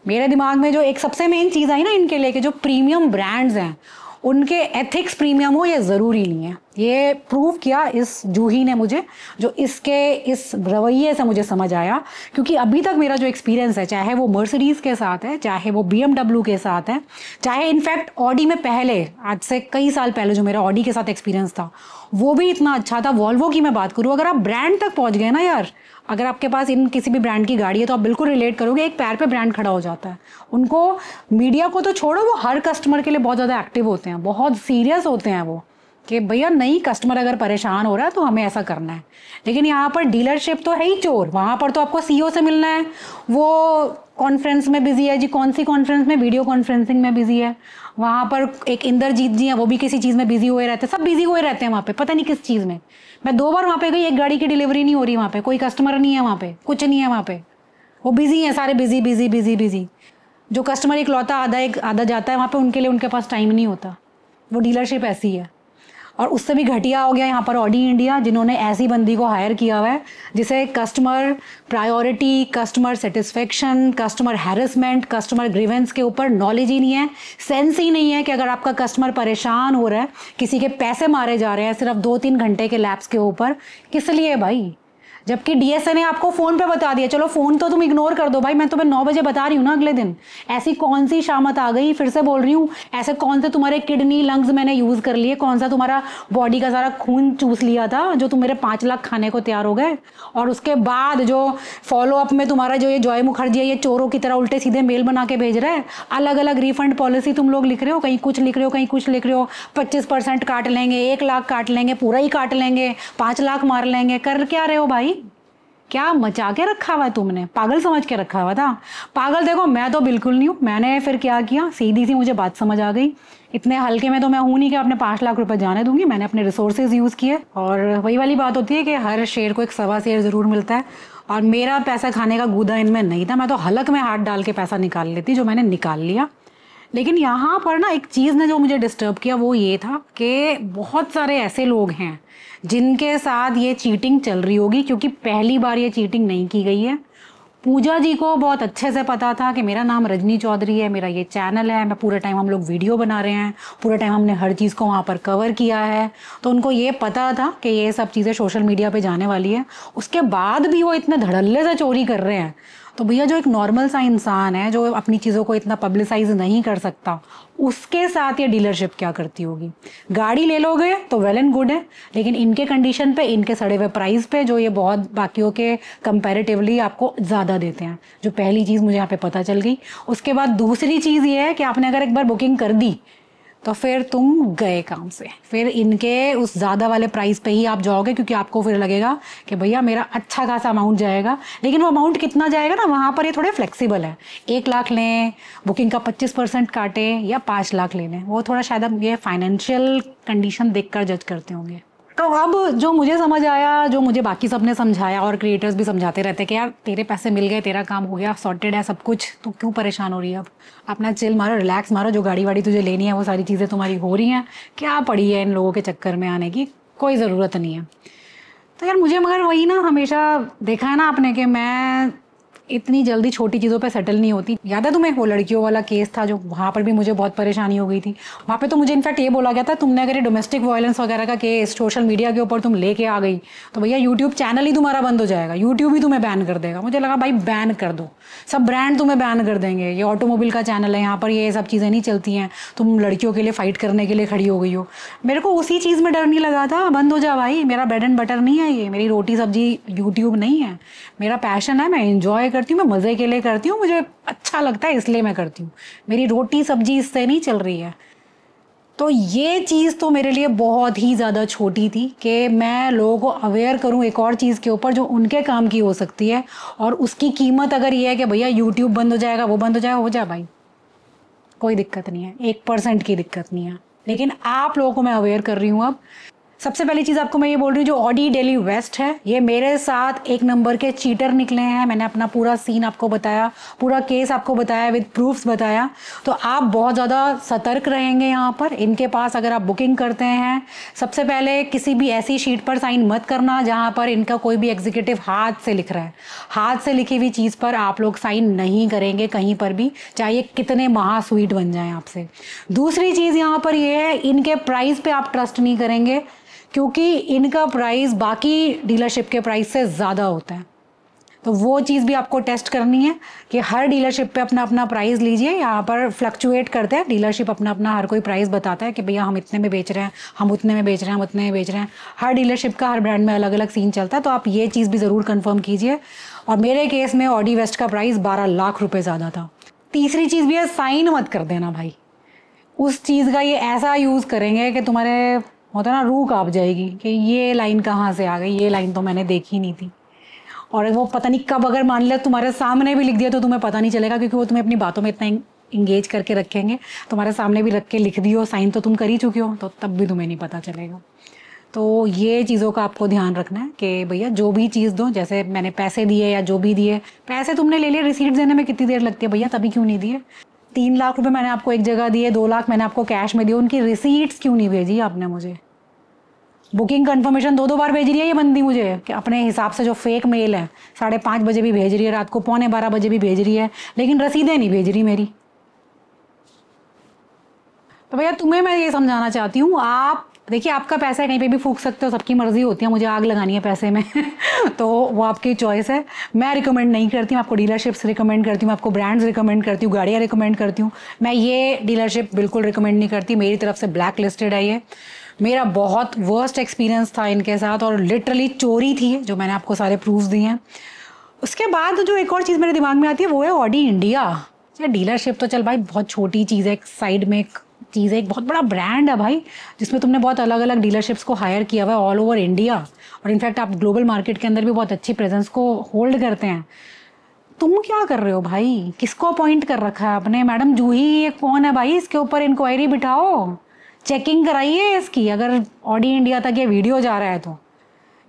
मेरे दिमाग में जो एक सबसे मेन चीज़ आई ना इनके लिए, कि जो प्रीमियम ब्रांड्स हैं उनके एथिक्स प्रीमियम हो, ये ज़रूरी नहीं है। ये प्रूव किया इस जूही ने मुझे, जो इसके इस रवैये से मुझे समझ आया। क्योंकि अभी तक मेरा जो एक्सपीरियंस है, चाहे वो मर्सिडीज़ के साथ है, चाहे वो BMW के साथ है, चाहे इनफैक्ट ऑडी में पहले, आज से कई साल पहले जो मेरा ऑडी के साथ एक्सपीरियंस था वो भी इतना अच्छा था। वॉल्वो की मैं बात करूँ, अगर आप ब्रांड तक पहुँच गए ना यार, अगर आपके पास इन किसी भी ब्रांड की गाड़ी है तो आप बिल्कुल रिलेट करोगे, एक पैर पे ब्रांड खड़ा हो जाता है। उनको मीडिया को तो छोड़ो, वो हर कस्टमर के लिए बहुत ज़्यादा एक्टिव होते हैं, बहुत सीरियस होते हैं वो। कि भैया नहीं, कस्टमर अगर परेशान हो रहा है तो हमें ऐसा करना है। लेकिन यहाँ पर डीलरशिप तो है ही चोर, वहाँ पर तो आपको सीईओ से मिलना है, वो कॉन्फ्रेंस में बिजी है जी, कौन सी कॉन्फ्रेंस में, वीडियो कॉन्फ्रेंसिंग में बिजी है। वहाँ पर एक इंद्रजीत जी हैं, वो भी किसी चीज़ में बिजी हुए रहते हैं, सब बिजी हुए रहते हैं वहाँ पे, पता नहीं किस चीज़ में। मैं 2 बार वहाँ पे गई, एक गाड़ी की डिलीवरी नहीं हो रही वहाँ पे, कोई कस्टमर नहीं है वहाँ पे, कुछ नहीं है वहाँ पे, वो बिजी हैं सारे, बिजी बिजी बिजी बिजी। जो कस्टमर इकलौता आधा जाता है वहाँ पे, उनके लिए उनके पास टाइम नहीं होता। वो डीलरशिप ऐसी है। और उससे भी घटिया हो गया यहाँ पर ऑडी इंडिया, जिन्होंने ऐसी बंदी को हायर किया हुआ है जिसे customer priority, customer satisfaction, customer harassment, customer grievance के ऊपर नॉलेज ही नहीं है, सेंस ही नहीं है कि अगर आपका कस्टमर परेशान हो रहा है, किसी के पैसे मारे जा रहे हैं सिर्फ 2-3 घंटे के लैप्स के ऊपर, किस लिए भाई? जबकि डीएसए ने आपको फ़ोन पे बता दिया, चलो फ़ोन तो तुम इग्नोर कर दो भाई, मैं तुम्हें 9 बजे बता रही हूँ ना अगले दिन। ऐसी कौन सी शामत आ गई, फिर से बोल रही हूँ, ऐसे कौन से तुम्हारे किडनी लंग्स मैंने यूज़ कर लिए, कौन सा तुम्हारा बॉडी का सारा खून चूस लिया था जो तुम मेरे 5 लाख खाने को तैयार हो गए। और उसके बाद जो फॉलोअप में तुम्हारा जो ये जॉय मुखर्जी है, ये चोरों की तरह उल्टे सीधे मेल बना के भेज रहा है, अलग अलग रिफंड पॉलिसी तुम लोग लिख रहे हो, कहीं कुछ लिख रहे हो, कहीं कुछ लिख रहे हो, 25% काट लेंगे, 1 लाख काट लेंगे, पूरा ही काट लेंगे, 5 लाख मार लेंगे। कर क्या रहे हो भाई? क्या मचा के रखा हुआ है तुमने? पागल समझ के रखा हुआ था? पागल देखो, मैं तो बिल्कुल नहीं हूँ। मैंने फिर क्या किया, सीधी सी मुझे बात समझ आ गई। इतने हल्के में तो मैं हूँ नहीं कि अपने 5 लाख रुपए जाने दूंगी। मैंने अपने रिसोर्सेज यूज़ किए, और वही वाली बात होती है कि हर शेर को एक सवा शेर ज़रूर मिलता है, और मेरा पैसा खाने का गूदा इनमें नहीं था। मैं तो हलक में हाथ डाल के पैसा निकाल लेती, जो मैंने निकाल लिया। लेकिन यहाँ पर ना एक चीज़ ने जो मुझे डिस्टर्ब किया वो ये था कि बहुत सारे ऐसे लोग हैं जिनके साथ ये चीटिंग चल रही होगी, क्योंकि पहली बार ये चीटिंग नहीं की गई है। पूजा जी को बहुत अच्छे से पता था कि मेरा नाम रजनी चौधरी है, मेरा ये चैनल है, मैं पूरे टाइम हम लोग वीडियो बना रहे हैं, पूरे टाइम हमने हर चीज़ को वहाँ पर कवर किया है, तो उनको ये पता था कि ये सब चीज़ें सोशल मीडिया पे जाने वाली है। उसके बाद भी वो इतने धड़ल्ले से चोरी कर रहे हैं। तो भैया जो एक नॉर्मल सा इंसान है जो अपनी चीज़ों को इतना पब्लिसाइज नहीं कर सकता, उसके साथ ये डीलरशिप क्या करती होगी? गाड़ी ले लोगे तो वेल एंड गुड है, लेकिन इनके कंडीशन पे, इनके सड़े हुए प्राइस पे, जो ये बहुत बाकियों के कंपैरेटिवली आपको ज़्यादा देते हैं, जो पहली चीज़ मुझे यहाँ पे पता चल गई। उसके बाद दूसरी चीज़ ये है कि आपने अगर एक बार बुकिंग कर दी तो फिर तुम गए काम से, फिर इनके उस ज़्यादा वाले प्राइस पे ही आप जाओगे, क्योंकि आपको फिर लगेगा कि भैया मेरा अच्छा खासा अमाउंट जाएगा। लेकिन वो अमाउंट कितना जाएगा ना, वहाँ पर ये थोड़े फ्लेक्सिबल है। 1 लाख लें, बुकिंग का 25% काटें, या 5 लाख ले लें, वो थोड़ा शायद अब ये फाइनेंशियल कंडीशन देख कर जज करते होंगे। तो अब जो मुझे समझ आया, जो मुझे बाकी सब ने समझाया, और क्रिएटर्स भी समझाते रहते हैं कि यार तेरे पैसे मिल गए, तेरा काम हो गया, सॉर्टेड है सब कुछ, तो क्यों परेशान हो रही है? अब अपना चिल मारो, रिलैक्स मारो, जो गाड़ी वाड़ी तुझे लेनी है वो सारी चीज़ें तुम्हारी हो रही हैं, क्या पड़ी है इन लोगों के चक्कर में आने की, कोई ज़रूरत नहीं है। तो यार मुझे मगर वही ना, हमेशा देखा है ना आपने कि मैं इतनी जल्दी छोटी चीज़ों पे सेटल नहीं होती। याद है तुम्हें वो लड़कियों वाला केस था, जो वहाँ पर भी मुझे बहुत परेशानी हो गई थी। वहाँ पे तो मुझे इनफैक्ट ये बोला गया था, तुमने अगर ये डोमेस्टिक वायलेंस वगैरह का केस सोशल मीडिया के ऊपर तुम लेके आ गई तो भैया यूट्यूब चैनल ही तुम्हारा बंद हो जाएगा, यूट्यूब ही तुम्हें बैन कर देगा। मुझे लगा भाई बैन कर दो, सब ब्रांड तुम्हें बैन कर देंगे, ये ऑटोमोबाइल का चैनल है, यहाँ पर ये सब चीज़ें नहीं चलती हैं, तुम लड़कियों के लिए फ़ाइट करने के लिए खड़ी हो गई हो। मेरे को उसी चीज़ में डर नहीं लगा था, बंद हो जा भाई, मेरा ब्रेड एंड बटर नहीं है ये, मेरी रोटी सब्जी यूट्यूब नहीं है, मेरा पैशन है, मैं एंजॉय करती हूँ, मैं मज़े के लिए करती हूँ, मुझे अच्छा लगता है इसलिए मैं करती हूँ, मेरी रोटी सब्जी इससे नहीं चल रही है। तो ये चीज़ तो मेरे लिए बहुत ही ज़्यादा छोटी थी कि मैं लोगों को अवेयर करूँ एक और चीज़ के ऊपर जो उनके काम की हो सकती है, और उसकी कीमत अगर ये है कि भैया यूट्यूब बंद हो जाएगा, वो बंद हो जाएगा, हो जाए भाई, कोई दिक्कत नहीं है, 1% की दिक्कत नहीं है। लेकिन आप लोगों को मैं अवेयर कर रही हूँ। अब सबसे पहली चीज़ आपको मैं ये बोल रही हूँ, जो ऑडी डेली वेस्ट है, ये मेरे साथ 1 नंबर के चीटर निकले हैं। मैंने अपना पूरा सीन आपको बताया, पूरा केस आपको बताया, विद प्रूफ्स बताया। तो आप बहुत ज़्यादा सतर्क रहेंगे यहाँ पर। इनके पास अगर आप बुकिंग करते हैं, सबसे पहले किसी भी ऐसी शीट पर साइन मत करना जहाँ पर इनका कोई भी एग्जीक्यूटिव हाथ से लिख रहा है। हाथ से लिखी हुई चीज़ पर आप लोग साइन नहीं करेंगे कहीं पर भी, चाहे ये कितने महास्वीट बन जाएं आपसे। दूसरी चीज़ यहाँ पर ये है, इनके प्राइस पे आप ट्रस्ट नहीं करेंगे, क्योंकि इनका प्राइस बाकी डीलरशिप के प्राइस से ज़्यादा होता है। तो वो चीज़ भी आपको टेस्ट करनी है कि हर डीलरशिप पे अपना अपना प्राइस लीजिए। यहाँ पर फ्लक्चुएट करते हैं डीलरशिप, अपना अपना हर कोई प्राइस बताता है कि भैया हम इतने में बेच रहे हैं, हम उतने में बेच रहे हैं, हम उतने में बेच रहे हैं। हर डीलरशिप का, हर ब्रांड में अलग अलग सीन चलता है, तो आप ये चीज़ भी ज़रूर कन्फर्म कीजिए। और मेरे केस में ऑडी वेस्ट का प्राइस 12 लाख रुपये ज़्यादा था। तीसरी चीज़ भी है, साइन मत कर देना भाई। उस चीज़ का ये ऐसा यूज़ करेंगे कि तुम्हारे होता ना, रूह काँप जाएगी कि ये लाइन कहाँ से आ गई, ये लाइन तो मैंने देखी नहीं थी। और वो पता नहीं कब अगर मान लिया तुम्हारे सामने भी लिख दिया तो तुम्हें पता नहीं चलेगा, क्योंकि वो तुम्हें अपनी बातों में इतना इंगेज करके रखेंगे। तुम्हारे सामने भी रख के लिख दियो, साइन तो तुम कर ही चुके हो, तो तब भी तुम्हें नहीं पता चलेगा। तो ये चीज़ों का आपको ध्यान रखना है कि भैया जो भी चीज़ दो, जैसे मैंने पैसे दिए या जो भी दिए, पैसे तुमने ले लिए, रिसीट देने में कितनी देर लगती है भैया, तभी क्यों नहीं दिए? 3 लाख रुपए मैंने आपको एक जगह दिए, 2 लाख मैंने आपको कैश में दिए, उनकी रिसीट्स क्यों नहीं भेजी आपने मुझे? बुकिंग कंफर्मेशन 2-2 बार भेज रही है ये बंदी मुझे, कि अपने हिसाब से जो फेक मेल है 5:30 बजे भी भेज रही है, रात को 11:45 बजे भी भेज रही है, लेकिन रसीदें नहीं भेज रही मेरी। तो भैया तुम्हें मैं ये समझाना चाहती हूँ, आप देखिए आपका पैसा है, कहीं पे भी फूंक सकते हो, सबकी मर्जी होती है, मुझे आग लगानी है पैसे में तो वो आपकी चॉइस है। मैं रिकमेंड नहीं करती हूँ आपको, डीलरशिप्स रिकमेंड करती हूँ, आपको ब्रांड्स रिकमेंड करती हूँ, गाड़ियाँ रिकमेंड करती हूँ। मैं ये डीलरशिप बिल्कुल रिकमेंड नहीं करती, मेरी तरफ से ब्लैक लिस्टेड है ये। मेरा बहुत वर्स्ट एक्सपीरियंस था इनके साथ, और लिटरली चोरी थी, जो मैंने आपको सारे प्रूफ्स दिए हैं। उसके बाद जो एक और चीज़ मेरे दिमाग में आती है वो है ऑडी इंडिया। डीलरशिप तो चल भाई बहुत छोटी चीज़ है, एक साइड में एक चीज़ है, एक बहुत बड़ा ब्रांड है भाई, जिसमें तुमने बहुत अलग अलग डीलरशिप्स को हायर किया हुआ है ऑल ओवर इंडिया, और इनफैक्ट आप ग्लोबल मार्केट के अंदर भी बहुत अच्छी प्रेजेंस को होल्ड करते हैं। तुम क्या कर रहे हो भाई? किसको अपॉइंट कर रखा है आपने? मैडम जूही ये कौन है भाई? इसके ऊपर इंक्वायरी बिठाओ, चेकिंग कराइए इसकी, अगर ऑडी इंडिया तक ये वीडियो जा रहा है तो।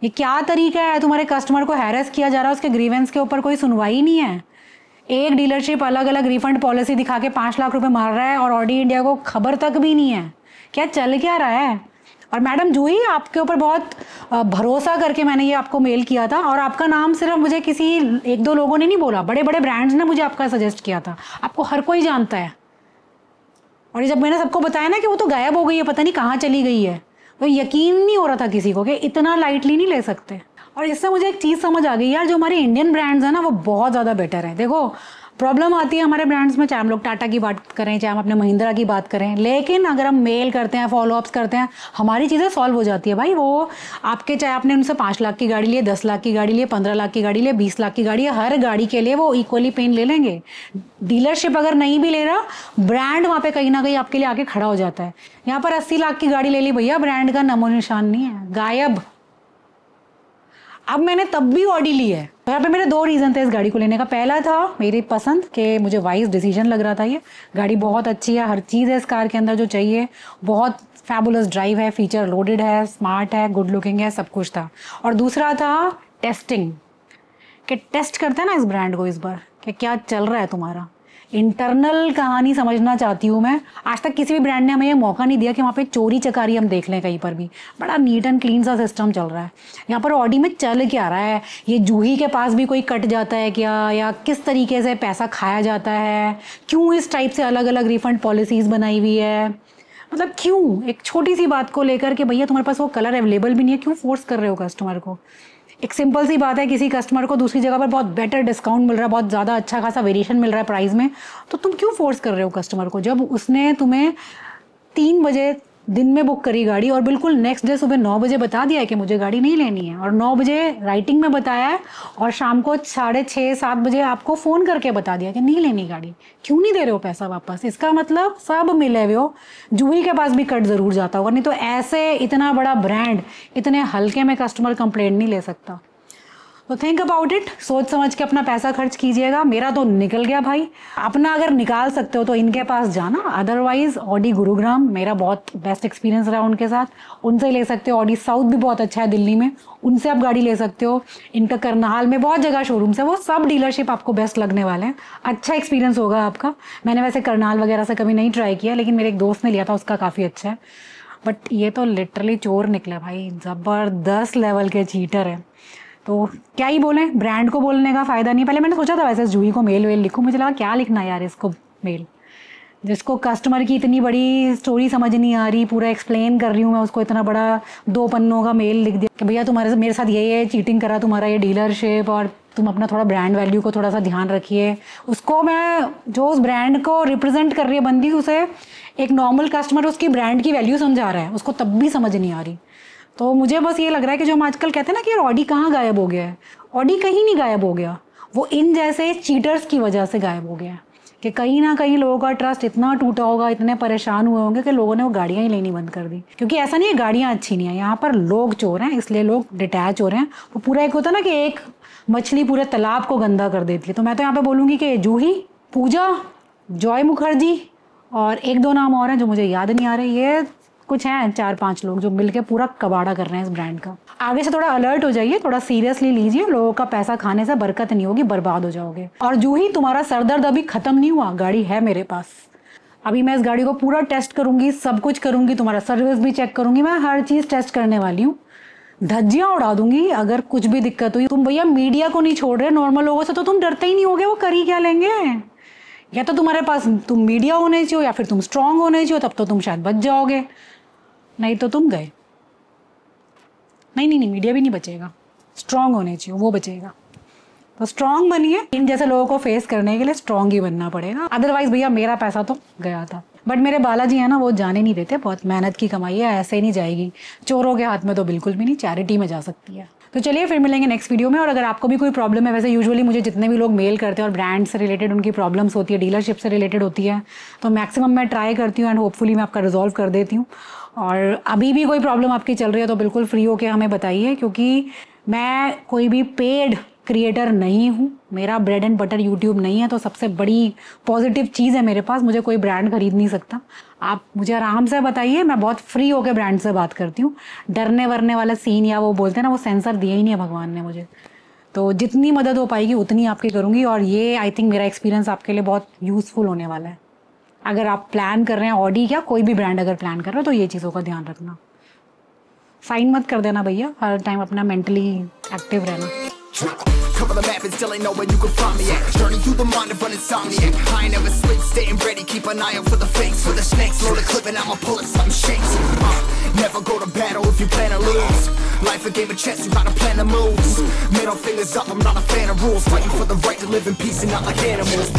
ये क्या तरीका है? तुम्हारे कस्टमर को हैरेस किया जा रहा है, उसके ग्रीवेंस के ऊपर कोई सुनवाई नहीं है। एक डीलरशिप अलग अलग रिफंड पॉलिसी दिखा के 5 लाख रुपए मार रहा है, और ऑडी इंडिया को खबर तक भी नहीं है क्या चल क्या रहा है। और मैडम जूही आपके ऊपर बहुत भरोसा करके मैंने ये आपको मेल किया था, और आपका नाम सिर्फ मुझे किसी 1-2 लोगों ने नहीं बोला, बड़े बड़े ब्रांड्स ने मुझे आपका सजेस्ट किया था, आपको हर कोई जानता है। और ये जब मैंने सबको बताया ना कि वो तो गायब हो गई है, पता नहीं कहाँ चली गई है, तो यकीन नहीं हो रहा था किसी को कि इतना लाइटली नहीं ले सकते। और इससे मुझे एक चीज़ समझ आ गई यार, जो हमारे इंडियन ब्रांड्स हैं ना वो बहुत ज़्यादा बेटर है। देखो प्रॉब्लम आती है हमारे ब्रांड्स में, चाहे हम लोग टाटा की बात करें, चाहे हम अपने महिंद्रा की बात करें, लेकिन अगर हम मेल करते हैं, फॉलोअप्स करते हैं, हमारी चीज़ें सॉल्व हो जाती है भाई। वो आपके, चाहे आपने उनसे 5 लाख की गाड़ी लिए, 10 लाख की गाड़ी लिए, 15 लाख की गाड़ी लिए, 20 लाख की गाड़ी है, हर गाड़ी के लिए वो इक्वली पेन ले लेंगे। डीलरशिप अगर नहीं भी ले रहा, ब्रांड वहाँ पे कहीं ना कहीं आपके लिए आके खड़ा हो जाता है। यहाँ पर 80 लाख की गाड़ी ले ली भैया, ब्रांड का नमो निशान नहीं है, गायब। अब मैंने तब भी ऑडी ली है, तो यहाँ पे मेरे 2 रीज़न थे इस गाड़ी को लेने का। पहला था मेरी पसंद, कि मुझे वाइज डिसीजन लग रहा था, ये गाड़ी बहुत अच्छी है, हर चीज़ है इस कार के अंदर जो चाहिए, बहुत फैबुलस ड्राइव है, फीचर लोडेड है, स्मार्ट है, गुड लुकिंग है, सब कुछ था। और दूसरा था टेस्टिंग, कि टेस्ट करते हैं ना इस ब्रांड को इस बार, कि क्या चल रहा है तुम्हारा। इंटरनल कहानी समझना चाहती हूँ मैं। आज तक किसी भी ब्रांड ने हमें ये मौका नहीं दिया कि वहाँ पे चोरी चकारी हम देख लें कहीं पर भी। बड़ा नीट एंड क्लीन सा सिस्टम चल रहा है। यहाँ पर ऑडी में चल क्या रहा है? ये जूही के पास भी कोई कट जाता है क्या, या किस तरीके से पैसा खाया जाता है? क्यों इस टाइप से अलग अलग रिफंड पॉलिसीज़ बनाई हुई है? मतलब क्यों एक छोटी सी बात को लेकर के भैया तुम्हारे पास वो कलर अवेलेबल भी नहीं है, क्यों फोर्स कर रहे हो कस्टमर को? एक सिंपल सी बात है, किसी कस्टमर को दूसरी जगह पर बहुत बेटर डिस्काउंट मिल रहा है, बहुत ज़्यादा अच्छा खासा वेरिएशन मिल रहा है प्राइस में, तो तुम क्यों फोर्स कर रहे हो कस्टमर को? जब उसने तुम्हें 3 बजे दिन में बुक करी गाड़ी, और बिल्कुल नेक्स्ट डे सुबह 9 बजे बता दिया है कि मुझे गाड़ी नहीं लेनी है, और 9 बजे राइटिंग में बताया है, और शाम को 6:30-7 बजे आपको फ़ोन करके बता दिया कि नहीं लेनी गाड़ी, क्यों नहीं दे रहे हो पैसा वापस? इसका मतलब सब मिले हुए हो। जूही के पास भी कट ज़रूर जाता होगा, नहीं तो ऐसे इतना बड़ा ब्रांड इतने हल्के में कस्टमर कंप्लेंट नहीं ले सकता। तो थिंक अबाउट इट, सोच समझ के अपना पैसा खर्च कीजिएगा। मेरा तो निकल गया भाई, अपना अगर निकाल सकते हो तो इनके पास जाना, अदरवाइज ऑडी गुरुग्राम, मेरा बहुत बेस्ट एक्सपीरियंस रहा उनके साथ, उनसे ले सकते हो। ऑडी साउथ भी बहुत अच्छा है दिल्ली में, उनसे आप गाड़ी ले सकते हो। इनका करनाल में बहुत जगह शोरूम्स है, वो सब डीलरशिप आपको बेस्ट लगने वाले हैं, अच्छा एक्सपीरियंस होगा आपका। मैंने वैसे करनाल वगैरह से कभी नहीं ट्राई किया, लेकिन मेरे एक दोस्त ने लिया था, उसका काफ़ी अच्छा है। बट ये तो लिटरली चोर निकले भाई, ज़बरदस्त लेवल के चीटर है। तो क्या ही बोलें, ब्रांड को बोलने का फ़ायदा नहीं। पहले मैंने सोचा था वैसे जूही को मेल वेल लिखूँ, मुझे लगा क्या लिखना यार इसको मेल, जिसको कस्टमर की इतनी बड़ी स्टोरी समझ नहीं आ रही, पूरा एक्सप्लेन कर रही हूँ मैं उसको, इतना बड़ा 2 पन्नों का मेल लिख दिया कि भैया तुम्हारे मेरे साथ ये चीटिंग करा तुम्हारा ये डीलरशिप, और तुम अपना थोड़ा ब्रांड वैल्यू को थोड़ा सा ध्यान रखिए। उसको मैं, जो उस ब्रांड को रिप्रेजेंट कर रही है बंदी, उसे एक नॉर्मल कस्टमर उसकी ब्रांड की वैल्यू समझा रहा है, उसको तब भी समझ नहीं आ रही। तो मुझे बस ये लग रहा है कि जो हम आजकल कहते हैं ना कि यार ऑडी कहाँ गायब हो गया है, ऑडी कहीं नहीं गायब हो गया, वो इन जैसे चीटर्स की वजह से गायब हो गया है। कि कहीं ना कहीं लोगों का ट्रस्ट इतना टूटा होगा, इतने परेशान हुए होंगे कि लोगों ने वो गाड़ियाँ ही लेनी बंद कर दी। क्योंकि ऐसा नहीं है गाड़ियाँ अच्छी नहीं है, यहाँ पर लोग चोर हैं, इसलिए लोग डिटैच हो रहे हैं। वो पूरा एक होता है ना कि एक मछली पूरे तालाब को गंदा कर देती है। तो मैं तो यहाँ पे बोलूँगी कि जूही, पूजा, जॉय मुखर्जी और एक दो नाम और हैं जो मुझे याद नहीं आ रहे, ये कुछ हैं 4-5 लोग जो मिलके पूरा कबाड़ा कर रहे हैं इस ब्रांड का। आगे से थोड़ा अलर्ट हो जाइए, थोड़ा सीरियसली लीजिए, लोगों का पैसा खाने से बरकत नहीं होगी, बर्बाद हो जाओगे। और जूही, तुम्हारा सरदर्द अभी खत्म नहीं हुआ, गाड़ी है मेरे पास। अभी मैं इस गाड़ी को पूरा टेस्ट करूंगी, सब कुछ करूंगी, तुम्हारा सर्विस भी चेक करूंगी, मैं हर चीज़ टेस्ट करने वाली हूँ। धज्जियाँ उड़ा दूंगी अगर कुछ भी दिक्कत हुई। तुम भैया मीडिया को नहीं छोड़ रहे, नॉर्मल लोगों से तो तुम डरते ही नहीं होगे, वो कर ही क्या लेंगे। या तो तुम्हारे पास तुम मीडिया होने चाहिए या फिर तुम स्ट्रांग होने चाहिए, तब तो तुम शायद बच जाओगे, नहीं तो तुम गए। नहीं, मीडिया भी नहीं बचेगा, स्ट्रांग होने चाहिए, वो बचेगा। तो स्ट्रांग बनिए, इन जैसे लोगों को फेस करने के लिए स्ट्रांग ही बनना पड़ेगा। अदरवाइज भैया मेरा पैसा तो गया था। बट मेरे बालाजी है ना, वो जाने नहीं देते, बहुत मेहनत की कमाई है, ऐसे ही नहीं जाएगी चोरों के हाथ में तो बिल्कुल भी नहीं, चैरिटी में जा सकती है। तो चलिए फिर मिलेंगे नेक्स्ट वीडियो में। और अगर आपको भी कोई प्रॉब्लम है, वैसे यूजुअली मुझे जितने भी लोग मेल करते हैं और ब्रांड से रिलेटेड उनकी प्रॉब्लम्स होती है, डीलरशिप से रिलेटेड होती है, तो मैक्सिमम मैं ट्राई करती हूँ एंड होपफुली मैं आपका रिजॉल्व कर देती हूँ। और अभी भी कोई प्रॉब्लम आपकी चल रही है तो बिल्कुल फ्री होके हमें बताइए, क्योंकि मैं कोई भी पेड क्रिएटर नहीं हूँ, मेरा ब्रेड एंड बटर यूट्यूब नहीं है। तो सबसे बड़ी पॉजिटिव चीज़ है मेरे पास, मुझे कोई ब्रांड खरीद नहीं सकता। आप मुझे आराम से बताइए, मैं बहुत फ्री होकर ब्रांड से बात करती हूँ। डरने वरने वाला सीन या वो बोलते हैं ना, वो सेंसर दिया ही नहीं है भगवान ने मुझे। तो जितनी मदद हो पाएगी उतनी आपकी करूँगी। और ये आई थिंक मेरा एक्सपीरियंस आपके लिए बहुत यूज़फुल होने वाला है। अगर आप प्लान कर रहे हैं ऑडी या कोई भी ब्रांड अगर प्लान कर रहे हो तो ये चीज़ों का ध्यान रखना। साइन मत कर देना भैया, हर टाइम अपना मेंटली एक्टिव रहना। Cover the map and still ain't know where you can find me at. Journey through the mind of an insomniac. I ain't never sleep, staying ready, keep an eye out for the fakes, for the snakes. Load a clip and I'ma pull it, something shakes. Never go to battle if you plan to lose. Life a game of chess, you gotta plan the moves. Middle fingers up, I'm not a fan of rules. Fighting for the right to live in peace and not like animals.